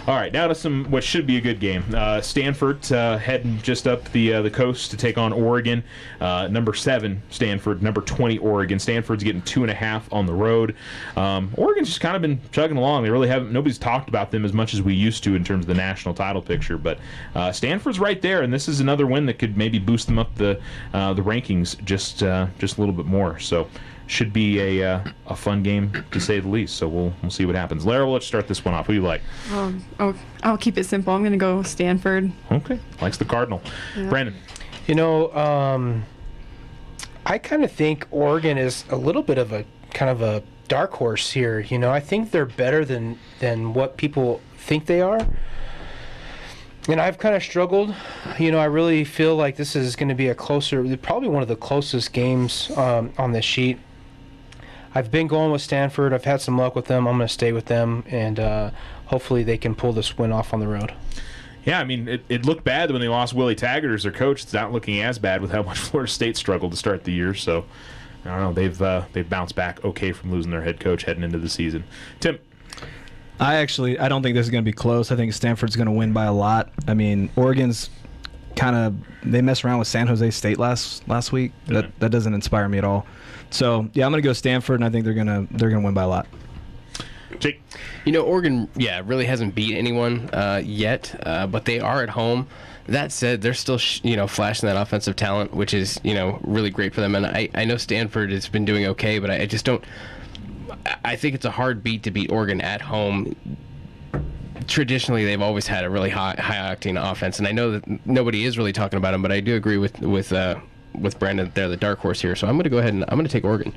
All right, now to what should be a good game. Stanford heading just up the coast to take on Oregon. Number 7, Stanford. Number 20, Oregon. Stanford's getting 2.5 on the road. Oregon's just kind of been chugging along. They really haven't. Nobody's talked about them as much as we used to in terms of the national title picture. But Stanford's right there, and this is another win that could maybe boost them up the rankings just a little bit more. So. Should be a fun game, to say the least. So we'll see what happens. Lara, let's start this one off. Who do you like? I'll keep it simple. I'm going to go Stanford. Okay. Likes the Cardinal. Yeah. Brandon. I kind of think Oregon is a little bit of a kind of a dark horse here. I think they're better than what people think they are. And I've kind of struggled. I really feel like this is going to be probably one of the closest games on this sheet. I've been going with Stanford. I've had some luck with them. I'm going to stay with them, and hopefully they can pull this win off on the road. Yeah, I mean, it looked bad when they lost Willie Taggart as their coach. It's not looking as bad with how much Florida State struggled to start the year. So, I don't know. They've bounced back okay from losing their head coach heading into the season. Tim. I don't think this is going to be close. I think Stanford's going to win by a lot. I mean, Oregon's they messed around with San Jose State last week. That doesn't inspire me at all. So yeah, I'm going to go Stanford, and I think they're going to win by a lot. Jake. Oregon, really hasn't beat anyone yet, but they are at home. That said, they're still flashing that offensive talent, which is really great for them. And I know Stanford has been doing okay, but I just don't. I think it's a hard beat to beat Oregon at home. Traditionally, they've always had a really high octane offense, and I know that nobody is really talking about them, but I do agree with Brandon. They're the dark horse here, so I'm going to go ahead and I'm going to take Oregon.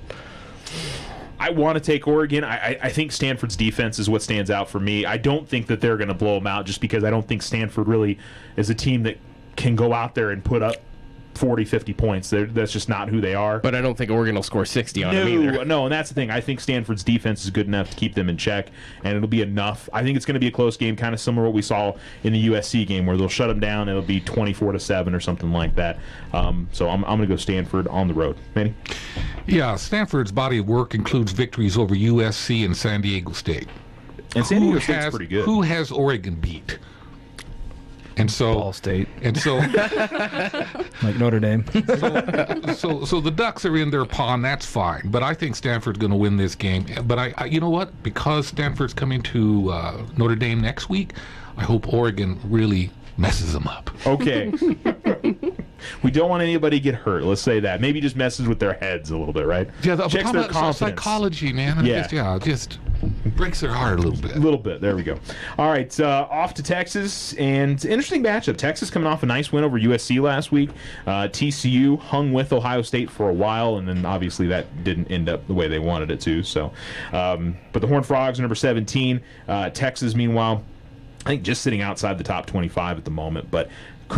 I want to take Oregon. I think Stanford's defense is what stands out for me. I don't think that they're going to blow them out just because I don't think Stanford really is a team that can go out there and put up 40, 50 points. That's just not who they are. But I don't think Oregon will score 60 on them either. No, and that's the thing. I think Stanford's defense is good enough to keep them in check, and it'll be enough. I think it's going to be a close game, kind of similar to what we saw in the USC game, where they'll shut them down. It'll be 24-7 or something like that. So I'm going to go Stanford on the road. Manny? Yeah, Stanford's body of work includes victories over USC and San Diego State. And San Diego State's pretty good. Who has Oregon beat? And so Ball State. And so like Notre Dame. so the Ducks are in their pond. That's fine. But I think Stanford's going to win this game. But I you know what? Because Stanford's coming to Notre Dame next week, I hope Oregon really messes them up. Okay. We don't want anybody to get hurt. Let's say that. Maybe just messes with their heads a little bit, right? Yeah, checks their confidence. Psychology, man. Just breaks their heart a little bit. A little bit. There we go. All right, off to Texas, and interesting matchup. Texas coming off a nice win over USC last week. TCU hung with Ohio State for a while, and then obviously that didn't end up the way they wanted it to. So, but the Horned Frogs are number 17. Texas, meanwhile, I think just sitting outside the top 25 at the moment, but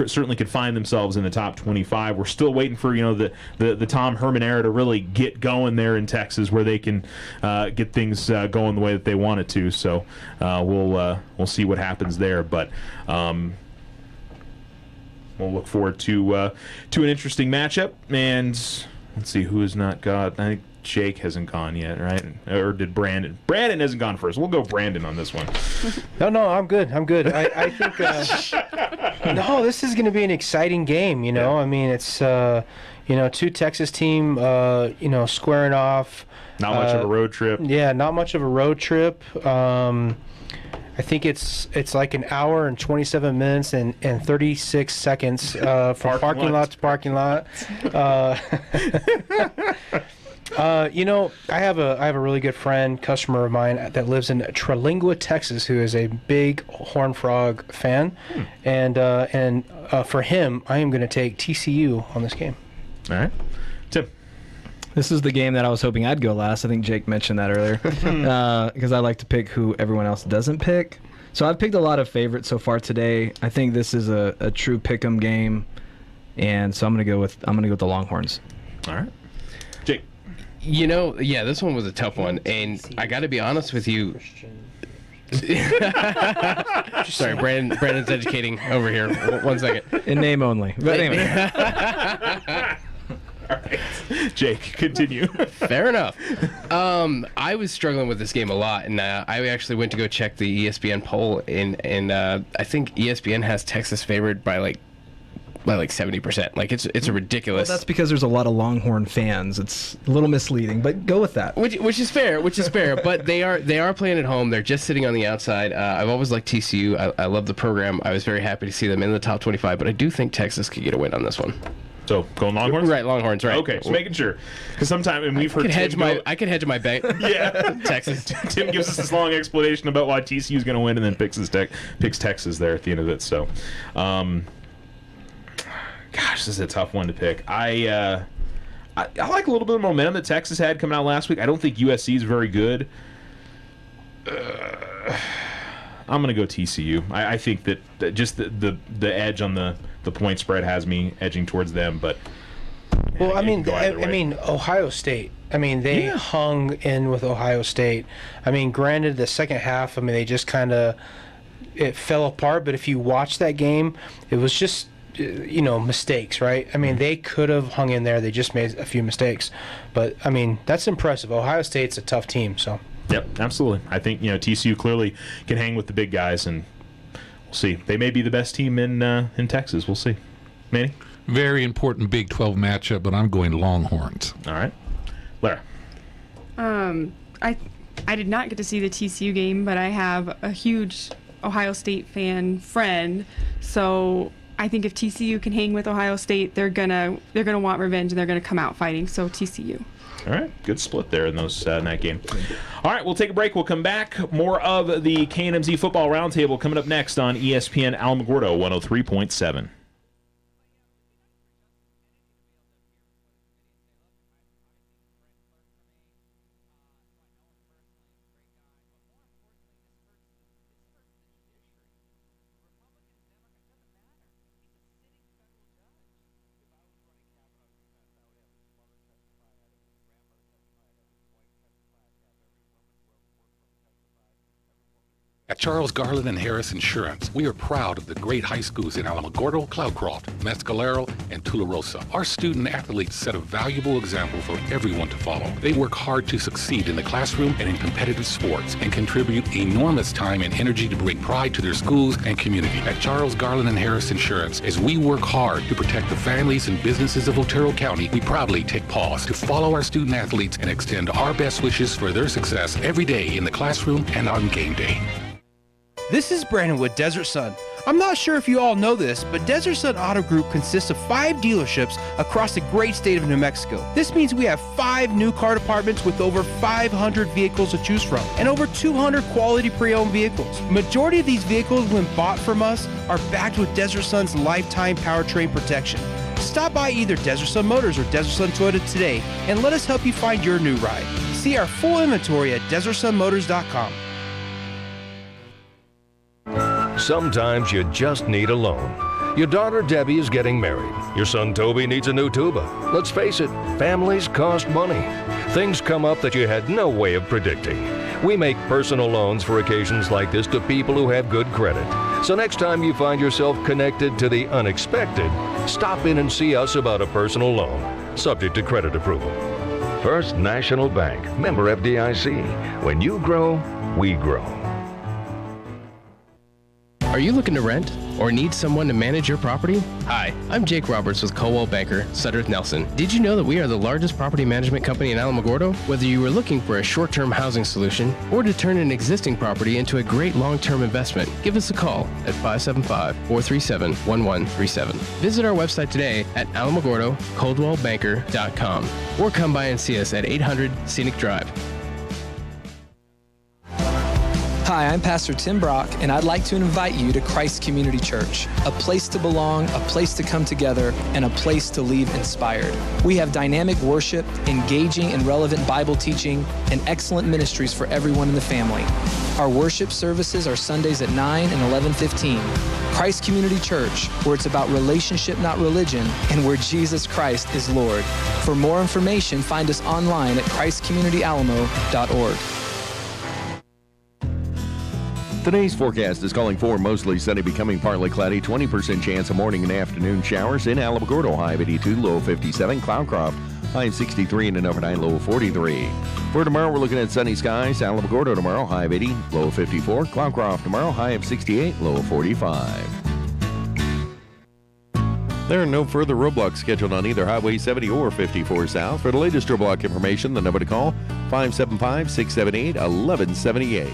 certainly could find themselves in the top 25. We're still waiting for the Tom Herman era to really get going there in Texas, where they can get things going the way that they want it to. So we'll see what happens there, but we'll look forward to an interesting matchup. And let's see who has not got. I think Jake hasn't gone yet, right? Or did Brandon? Brandon hasn't gone first. We'll go Brandon on this one. No, I'm good. I think no, this is going to be an exciting game. I mean, it's two Texas team, squaring off. Not much of a road trip. Yeah, not much of a road trip. I think it's like an hour and 27 minutes and 36 seconds from parking lot to parking lot. I have a really good friend, customer of mine that lives in Terlingua, Texas, who is a big Horned Frog fan, and for him, I am going to take TCU on this game. All right, Tim. This is the game that I was hoping I'd go last. I think Jake mentioned that earlier, because I like to pick who everyone else doesn't pick. So I've picked a lot of favorites so far today. I think this is a true pick'em game, and so I'm going to go with the Longhorns. All right, Jake. This one was a tough one, and I got to be honest with you. Sorry, Brandon's educating over here. One second. In name only. But anyway. All right. Jake, continue. Fair enough. I was struggling with this game a lot, and I actually went to go check the ESPN poll, and I think ESPN has Texas favored by like 70%. Like it's a ridiculous. Well, that's because there's a lot of Longhorn fans. It's a little misleading, but go with that. Which is fair. But they are playing at home. They're just sitting on the outside. I've always liked TCU. I love the program. I was very happy to see them in the top 25. But I do think Texas could get a win on this one. So going Longhorns, right? Longhorns, right? Okay, just making sure, because sometimes and we've heard I could hedge my bet. Yeah, Texas. Tim gives us this long explanation about why TCU is going to win, and then picks Texas there at the end of it. So. Gosh, this is a tough one to pick. I like a little bit of momentum that Texas had coming out last week. I don't think USC is very good. I'm going to go TCU. I think that just the edge on the point spread has me edging towards them. But well, I mean, Ohio State. I mean, they hung in with Ohio State. I mean, granted, the second half, they just it fell apart. But if you watch that game, it was just mistakes, right? I mean, they could have hung in there. They just made a few mistakes. But, that's impressive. Ohio State's a tough team, so. Yep, absolutely. I think, TCU clearly can hang with the big guys, and we'll see. They may be the best team in Texas. We'll see. Manny? Very important Big 12 matchup, but I'm going Longhorns. All right. Lara? I did not get to see the TCU game, but I have a huge Ohio State fan friend, so I think if TCU can hang with Ohio State, they're gonna want revenge and they're gonna come out fighting. So TCU. All right, good split there in that game. All right, we'll take a break. We'll come back. More of the KNMZ Football Roundtable coming up next on ESPN Alamogordo 103.7. At Charles Garland and Harris Insurance, we are proud of the great high schools in Alamogordo, Cloudcroft, Mescalero, and Tularosa. Our student athletes set a valuable example for everyone to follow. They work hard to succeed in the classroom and in competitive sports and contribute enormous time and energy to bring pride to their schools and community. At Charles Garland and Harris Insurance, as we work hard to protect the families and businesses of Otero County, we proudly take pause to follow our student athletes and extend our best wishes for their success every day in the classroom and on game day. This is Brandon with Desert Sun. I'm not sure if you all know this, but Desert Sun Auto Group consists of 5 dealerships across the great state of New Mexico. This means we have 5 new car departments with over 500 vehicles to choose from and over 200 quality pre-owned vehicles. Majority of these vehicles, when bought from us, are backed with Desert Sun's lifetime powertrain protection. Stop by either Desert Sun Motors or Desert Sun Toyota today and let us help you find your new ride. See our full inventory at DesertSunMotors.com. Sometimes you just need a loan. Your daughter Debbie is getting married. Your son Toby needs a new tuba. Let's face it, families cost money. Things come up that you had no way of predicting. We make personal loans for occasions like this to people who have good credit. So next time you find yourself connected to the unexpected, stop in and see us about a personal loan, subject to credit approval. First National Bank, member FDIC. When you grow, we grow. Are you looking to rent or need someone to manage your property? Hi, I'm Jake Roberts with Coldwell Banker, Sudderth Nelson. Did you know that we are the largest property management company in Alamogordo? Whether you are looking for a short-term housing solution or to turn an existing property into a great long-term investment, give us a call at 575-437-1137. Visit our website today at alamogordocoldwellbanker.com or come by and see us at 800 Scenic Drive. Hi, I'm Pastor Tim Brock, and I'd like to invite you to Christ Community Church, a place to belong, a place to come together, and a place to leave inspired. We have dynamic worship, engaging and relevant Bible teaching, and excellent ministries for everyone in the family. Our worship services are Sundays at 9 and 11:15. Christ Community Church, where it's about relationship, not religion, and where Jesus Christ is Lord. For more information, find us online at christcommunityalamo.org. Today's forecast is calling for mostly sunny, becoming partly cloudy, 20% chance of morning and afternoon showers in Alamogordo, high of 82, low of 57. Cloudcroft, high of 63 and an overnight low of 43. For tomorrow, we're looking at sunny skies. Alamogordo tomorrow, high of 80, low of 54. Cloudcroft tomorrow, high of 68, low of 45. There are no further roadblocks scheduled on either Highway 70 or 54 South. For the latest roadblock information, the number to call, 575-678-1178.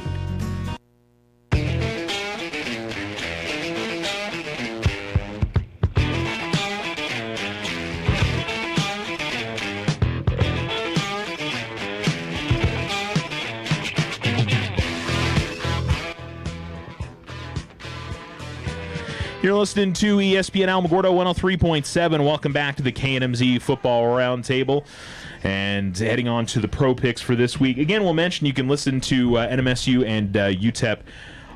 You're listening to ESPN Alamogordo 103.7. Welcome back to the KNMZ Football Roundtable. And heading on to the pro picks for this week. Again, we'll mention you can listen to NMSU and UTEP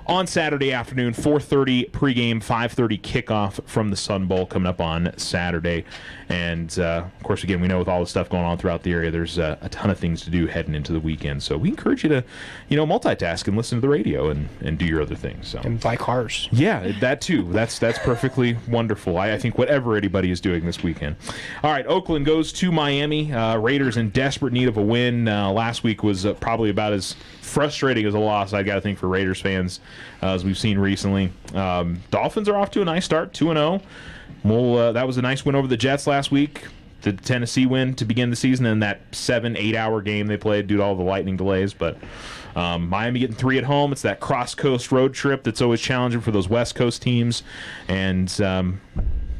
on Saturday afternoon, 4:30 pregame, 5:30 kickoff from the Sun Bowl coming up on Saturday. And, of course, again, we know with all the stuff going on throughout the area, there's a ton of things to do heading into the weekend. So we encourage you to, multitask and listen to the radio and do your other things. So. And buy cars. Yeah, that too. That's perfectly wonderful. I think whatever anybody is doing this weekend. All right, Oakland goes to Miami. Raiders in desperate need of a win. Last week was probably about as frustrating as a loss, I got to think, for Raiders fans, as we've seen recently. Dolphins are off to a nice start, 2-0. Well, that was a nice win over the Jets last week. The Tennessee win to begin the season, and that 7-8 hour game they played due to all the lightning delays. But Miami getting 3 at home. It's that cross-coast road trip that's always challenging for those West Coast teams. And,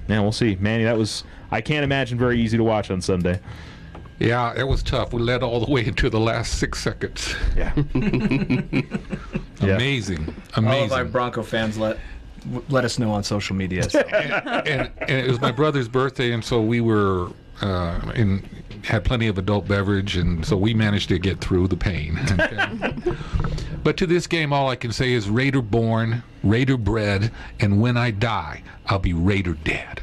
we'll see. Manny, I can't imagine very easy to watch on Sunday. Yeah, it was tough. We led all the way into the last 6 seconds. Yeah. Amazing. All of our Bronco fans let us know on social media. So. and it was my brother's birthday, and so we were had plenty of adult beverage, and so we managed to get through the pain. But to this game, all I can say is Raider born, Raider bred, and when I die, I'll be Raider dead.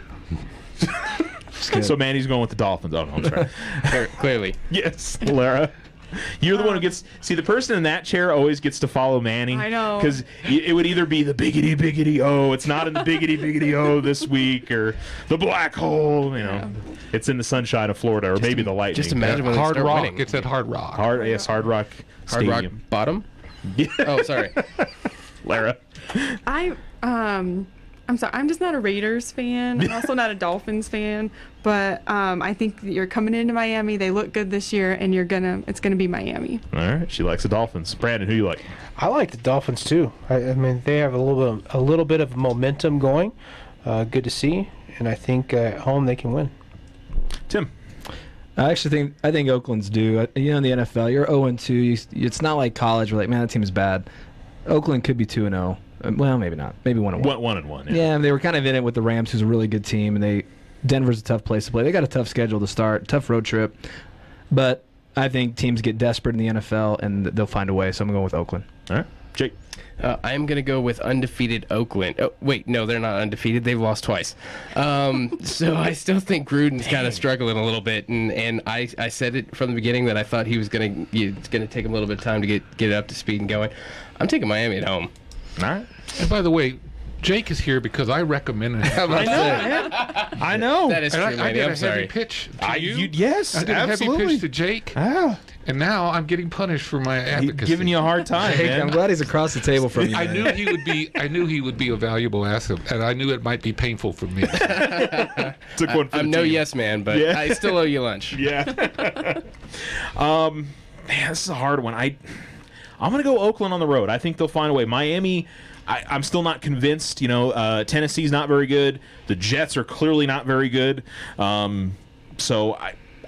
So Manny's going with the Dolphins. Oh, no, I'm sorry. Clearly. Yes, Lara. You're the one who gets. See, the person in that chair always gets to follow Manny. I know. Because it would either be the biggity oh, it's not in the biggity oh this week, or the black hole. It's in the sunshine of Florida, or maybe the lightning. Just imagine when Hard they start Rock. winning. It's at Hard Rock. Hard Rock Hard Rock Stadium. Bottom. Yeah. Oh, sorry. Lara. I'm sorry. I'm just not a Raiders fan. I'm also not a Dolphins fan. But I think that you're coming into Miami. They look good this year, and it's gonna be Miami. All right. She likes the Dolphins. Brandon, who you like? I like the Dolphins too. I mean, they have a little bit of momentum going. Good to see, and I think at home they can win. Tim. I think Oakland's due. In the NFL, you're 0-2. It's not like college. We're like, man, that team's bad. Oakland could be 2-0. Well, maybe not. Maybe 1-1. 1-1. Yeah, they were kind of in it with the Rams, who's a really good team, and Denver's a tough place to play. They got a tough schedule to start, tough road trip, but I think teams get desperate in the NFL and they'll find a way. So I'm going with Oakland. All right, Jake. I'm going to go with undefeated Oakland. Oh, wait, no, they're not undefeated. They've lost twice. So I still think Gruden's kind of struggling a little bit, and I said it from the beginning that I thought he was going to take him a little bit of time to get it up to speed and going. I'm taking Miami at home. All right. And by the way, Jake is here because I recommended him. I know. That is true, I did I'm a sorry. heavy pitch to you. Yes, I did absolutely. a heavy pitch to Jake. And now I'm getting punished for my advocacy. Giving you a hard time, Jake, man. I'm glad he's across the table from you. I knew he would be a valuable asset, and I knew it might be painful for me. Took one for I'm the no team. yes man, but Yeah. I still owe you lunch. Yeah. Man, this is a hard one. I'm going to go Oakland on the road. I think they'll find a way. Miami, I'm still not convinced. Tennessee's not very good. The Jets are clearly not very good. So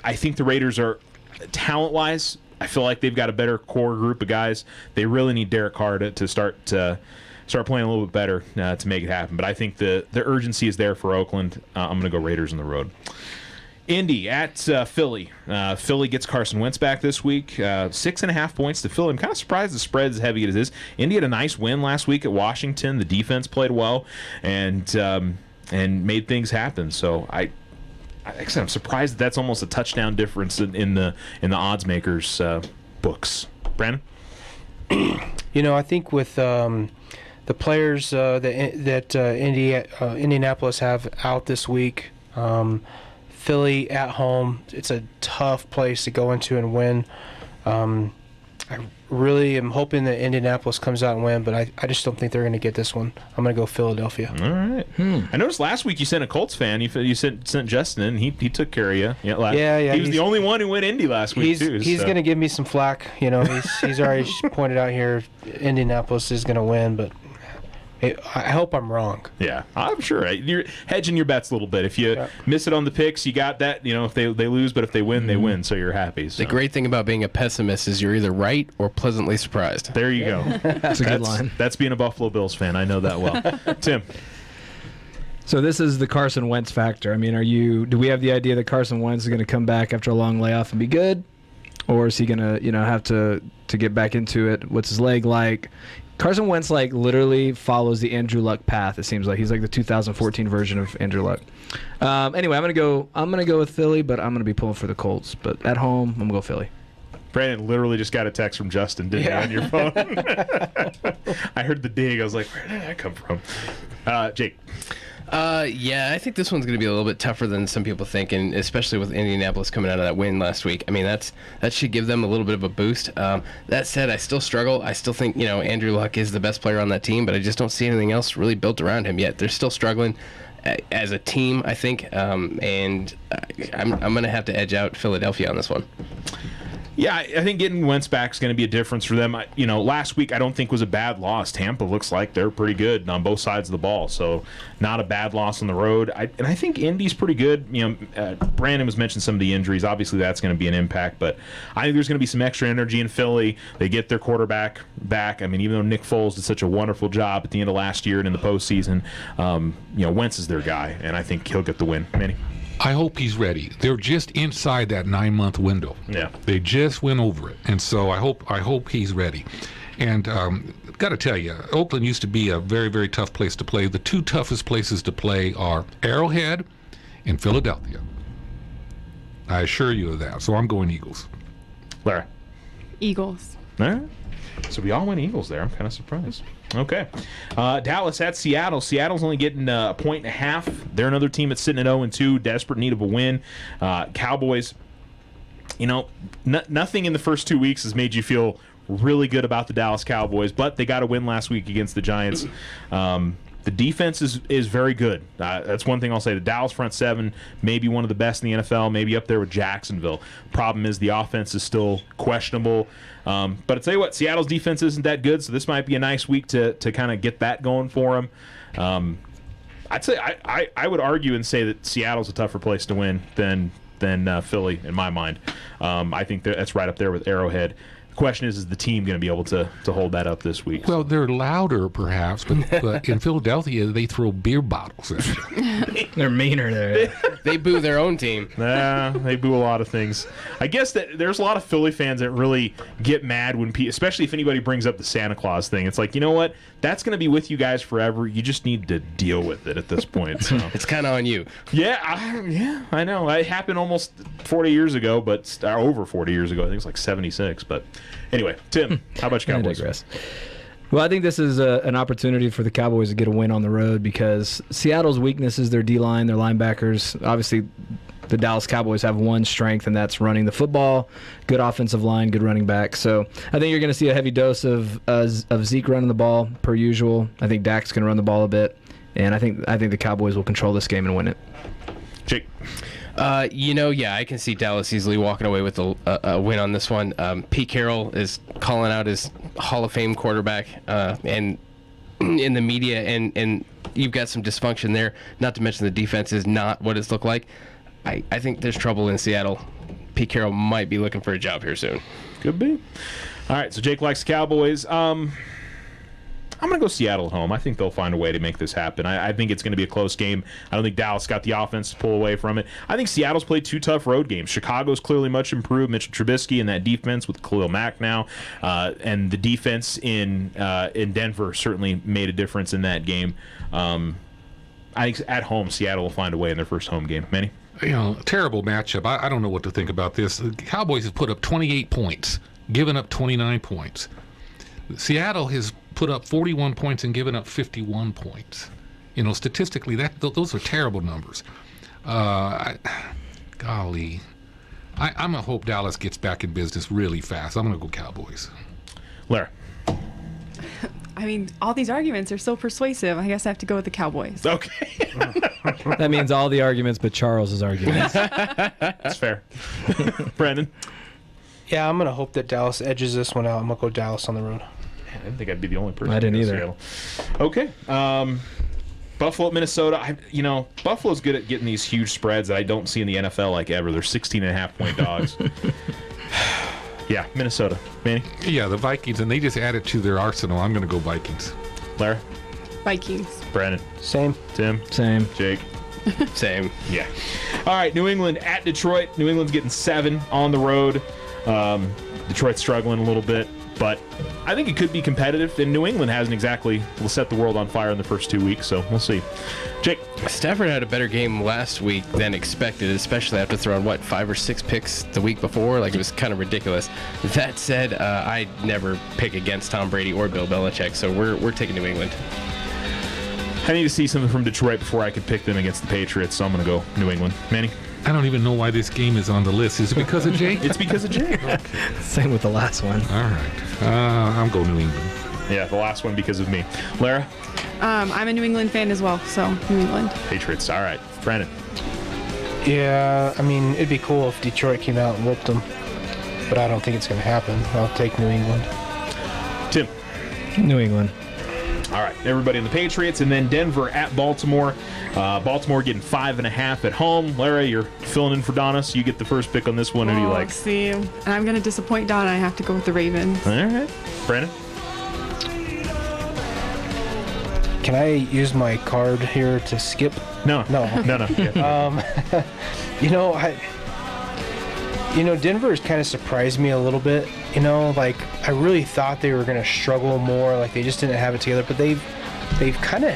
I think the Raiders are, talent-wise, I feel like they've got a better core group of guys. They really need Derek Carr to start playing a little bit better to make it happen. But I think the urgency is there for Oakland. I'm going to go Raiders on the road. Indy at Philly. Philly gets Carson Wentz back this week. 6.5 points to Philly. I'm kind of surprised the spread's heavy as it is. Indy had a nice win last week at Washington. The defense played well and made things happen. So I'm surprised that's almost a touchdown difference in the odds makers books. Brandon? I think with the players that Indianapolis have out this week, Philly at home, it's a tough place to go into and win. I really am hoping that Indianapolis comes out and win, but I just don't think they're going to get this one. I'm going to go Philadelphia. All right. I noticed last week you sent a Colts fan. You sent Justin in. He took care of you. Yeah. He was the only one who went Indy last week, too. He's going to give me some flack. He's already pointed out here Indianapolis is going to win, but I hope I'm wrong. Yeah, I'm sure. You're hedging your bets a little bit. If you miss it on the picks, you got that. If they lose, but if they win, they win. So you're happy. So. The great thing about being a pessimist is you're either right or pleasantly surprised. There you go. That's a good line. That's being a Buffalo Bills fan. I know that well. Tim. So this is the Carson Wentz factor. I mean, do we have the idea that Carson Wentz is going to come back after a long layoff and be good? Or is he going to, have to get back into it? What's his leg like? Carson Wentz literally follows the Andrew Luck path. It seems like he's like the 2014 version of Andrew Luck. Anyway, I'm gonna go with Philly, but I'm gonna be pulling for the Colts. But at home, I'm gonna go Philly. Brandon literally just got a text from Justin, didn't you, on your phone? I heard the dig. I was like, where did that come from? Jake. I think this one's going to be a little bit tougher than some people think, and especially with Indianapolis coming out of that win last week. I mean, that should give them a little bit of a boost. That said, I still struggle. I still think, Andrew Luck is the best player on that team, but I just don't see anything else really built around him yet. They're still struggling as a team, I think, and I'm going to have to edge out Philadelphia on this one. Yeah, I think getting Wentz back is going to be a difference for them. Last week I don't think was a bad loss. Tampa looks like they're pretty good on both sides of the ball, so not a bad loss on the road. And I think Indy's pretty good. Brandon was mentioning some of the injuries. Obviously, that's going to be an impact, but I think there's going to be some extra energy in Philly. They get their quarterback back. I mean, even though Nick Foles did such a wonderful job at the end of last year and in the postseason, Wentz is their guy, and I think he'll get the win. Manny? I hope he's ready. They're just inside that 9-month window. Yeah, they just went over it, and so I hope he's ready. And got to tell you, Oakland used to be a very, very tough place to play. The two toughest places to play are Arrowhead and Philadelphia. I assure you of that. So I'm going Eagles. Lara. Eagles. All right. So we all went Eagles there. I'm kind of surprised. Okay. Dallas at Seattle. Seattle's only getting a 1.5. They're another team that's sitting at 0-2, desperate need of a win. Cowboys, nothing in the first 2 weeks has made you feel really good about the Dallas Cowboys, but they got a win last week against the Giants. The defense is very good. That's one thing I'll say. The Dallas front seven may be one of the best in the NFL, maybe up there with Jacksonville. Problem is the offense is still questionable. But I'll tell you what, Seattle's defense isn't that good, so this might be a nice week to kind of get that going for them. I'd say I would argue and say that Seattle's a tougher place to win than Philly in my mind. I think that's right up there with Arrowhead. The question is the team going to be able to hold that up this week? Well, they're louder, perhaps, but in Philadelphia, they throw beer bottles at you. They're meaner there. They boo their own team. Nah, they boo a lot of things. I guess that there's a lot of Philly fans that really get mad when especially if anybody brings up the Santa Claus thing. It's like, you know what? That's going to be with you guys forever. You just need to deal with it at this point. So. It's kind of on you. Yeah, I know. It happened almost 40 years ago, but over 40 years ago. I think it's like 76. But anyway, Tim, how about your Cowboys? I digress. Well, I think this is an opportunity for the Cowboys to get a win on the road because Seattle's weakness is their D-line, their linebackers. Obviously, the Dallas Cowboys have one strength, and that's running the football. Good offensive line, good running back. So I think you're going to see a heavy dose of Zeke running the ball per usual. I think Dak's going to run the ball a bit, and I think the Cowboys will control this game and win it. Jake. I can see Dallas easily walking away with a win on this one. Pete Carroll is calling out his Hall of Fame quarterback, and in the media, and you've got some dysfunction there. Not to mention the defense is not what it's looked like. I think there's trouble in Seattle. Pete Carroll might be looking for a job here soon. Could be. All right, so Jake likes the Cowboys. I'm going to go Seattle at home. I think they'll find a way to make this happen. I think it's going to be a close game. I don't think Dallas got the offense to pull away from it. I think Seattle's played two tough road games. Chicago's clearly much improved. Mitchell Trubisky and that defense with Khalil Mack now. And the defense in Denver certainly made a difference in that game. I think at home, Seattle will find a way in their first home game. Manny? Terrible matchup. I don't know what to think about this. The Cowboys have put up 28 points, given up 29 points. Seattle has put up 41 points and given up 51 points. Statistically, those are terrible numbers. I'm going to hope Dallas gets back in business really fast. I'm going to go Cowboys. Lara? I mean, all these arguments are so persuasive. I guess I have to go with the Cowboys. Okay. That means all the arguments but Charles's arguments. That's fair. Brandon? Yeah, I'm going to hope that Dallas edges this one out. I'm going to go Dallas on the road. I didn't think I'd be the only person. I didn't either. Seattle. Okay. Buffalo at Minnesota. Buffalo's good at getting these huge spreads that I don't see in the NFL like ever. They're 16.5-point dogs. Yeah, Minnesota. Manny? Yeah, the Vikings, and they just added to their arsenal. I'm going to go Vikings. Lara? Vikings. Brandon? Same. Tim? Same. Jake? Same. Yeah. All right, New England at Detroit. New England's getting 7 on the road. Detroit's struggling a little bit, but I think it could be competitive, and New England hasn't exactly set the world on fire in the first 2 weeks, so we'll see. Jake? Stafford had a better game last week than expected, especially after throwing, 5 or 6 picks the week before? It was kind of ridiculous. That said, I'd never pick against Tom Brady or Bill Belichick, so we're taking New England. I need to see something from Detroit before I could pick them against the Patriots, so I'm going to go New England. Manny? I don't even know why this game is on the list. Is it because of Jake? It's because of Jake. Okay. Same with the last one. All right. I'm going New England. Yeah, the last one because of me. Lara? I'm a New England fan as well, so New England. Patriots. All right. Brandon? Yeah, it'd be cool if Detroit came out and whooped them, but I don't think it's going to happen. I'll take New England. Tim? New England. All right, everybody in the Patriots, and then Denver at Baltimore. Baltimore getting 5.5 at home. Lara, you're filling in for Donna, so you get the first pick on this one. Who do you like? See, and I'm going to disappoint Donna. I have to go with the Ravens. All right. Brandon? Can I use my card here to skip? No. Yeah. Denver has kind of surprised me a little bit. I really thought they were going to struggle more. They just didn't have it together, but they've kind of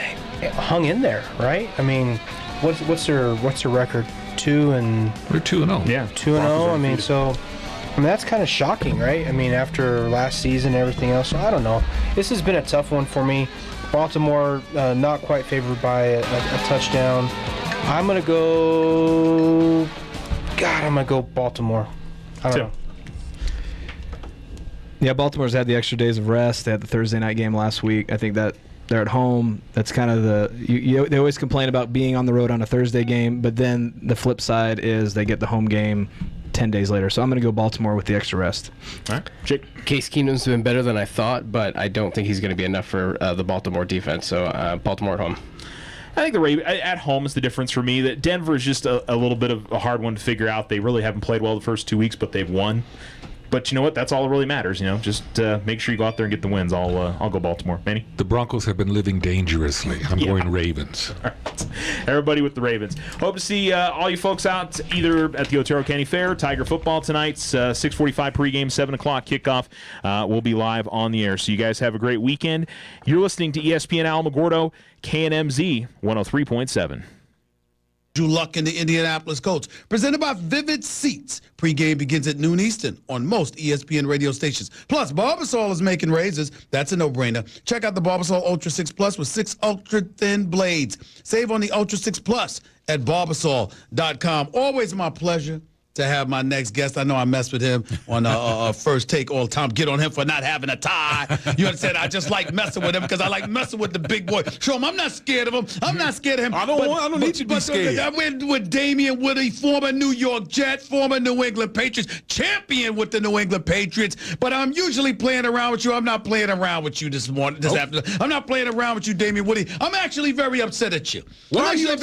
hung in there, right? What's their record? 2-0. They're 2-0. Yeah, 2-0. So I mean, that's kind of shocking, right? I mean, after last season and everything else. So I don't know. This has been a tough one for me. Baltimore not quite favored by a touchdown. I'm going to go... I'm going to go Baltimore. I don't know. Yeah, Baltimore's had the extra days of rest. They had the Thursday night game last week. I think that they're at home. That's kind of they always complain about being on the road on a Thursday game, but then the flip side is they get the home game 10 days later. So I'm going to go Baltimore with the extra rest. All right. Jake. Case Keenum's been better than I thought, but I don't think he's going to be enough for the Baltimore defense. So Baltimore at home. I think the Ravens at home is the difference for me. That Denver is just a little bit of a hard one to figure out. They really haven't played well the first 2 weeks, but they've won. But you know what? That's all that really matters. Just make sure you go out there and get the wins. I'll go Baltimore. Manny? The Broncos have been living dangerously. I'm going Ravens. All right. Everybody with the Ravens. Hope to see all you folks out either at the Otero County Fair, Tiger football tonight's 6:45 pregame, 7 o'clock kickoff. We'll be live on the air. So you guys have a great weekend. You're listening to ESPN Alamogordo, KNMZ 103.7. Drew Luck and the Indianapolis Colts, presented by Vivid Seats. Pre-game begins at noon Eastern on most ESPN radio stations. Plus, Barbasol is making razors. That's a no-brainer. Check out the Barbasol Ultra 6 Plus with 6 ultra-thin blades. Save on the Ultra 6 Plus at Barbasol.com. Always my pleasure to have my next guest. I know I mess with him on First Take all the time. Get on him for not having a tie. You understand? I just like messing with him because I like messing with the big boy. Show him I'm not scared of him. I'm not scared of him. I don't need you to be scared. I went with Damian Woody, former New York Jet, former New England Patriots, champion with the New England Patriots. But I'm usually playing around with you. I'm not playing around with you this afternoon. I'm not playing around with you, Damian Woody. I'm actually very upset at you. Why are you upset?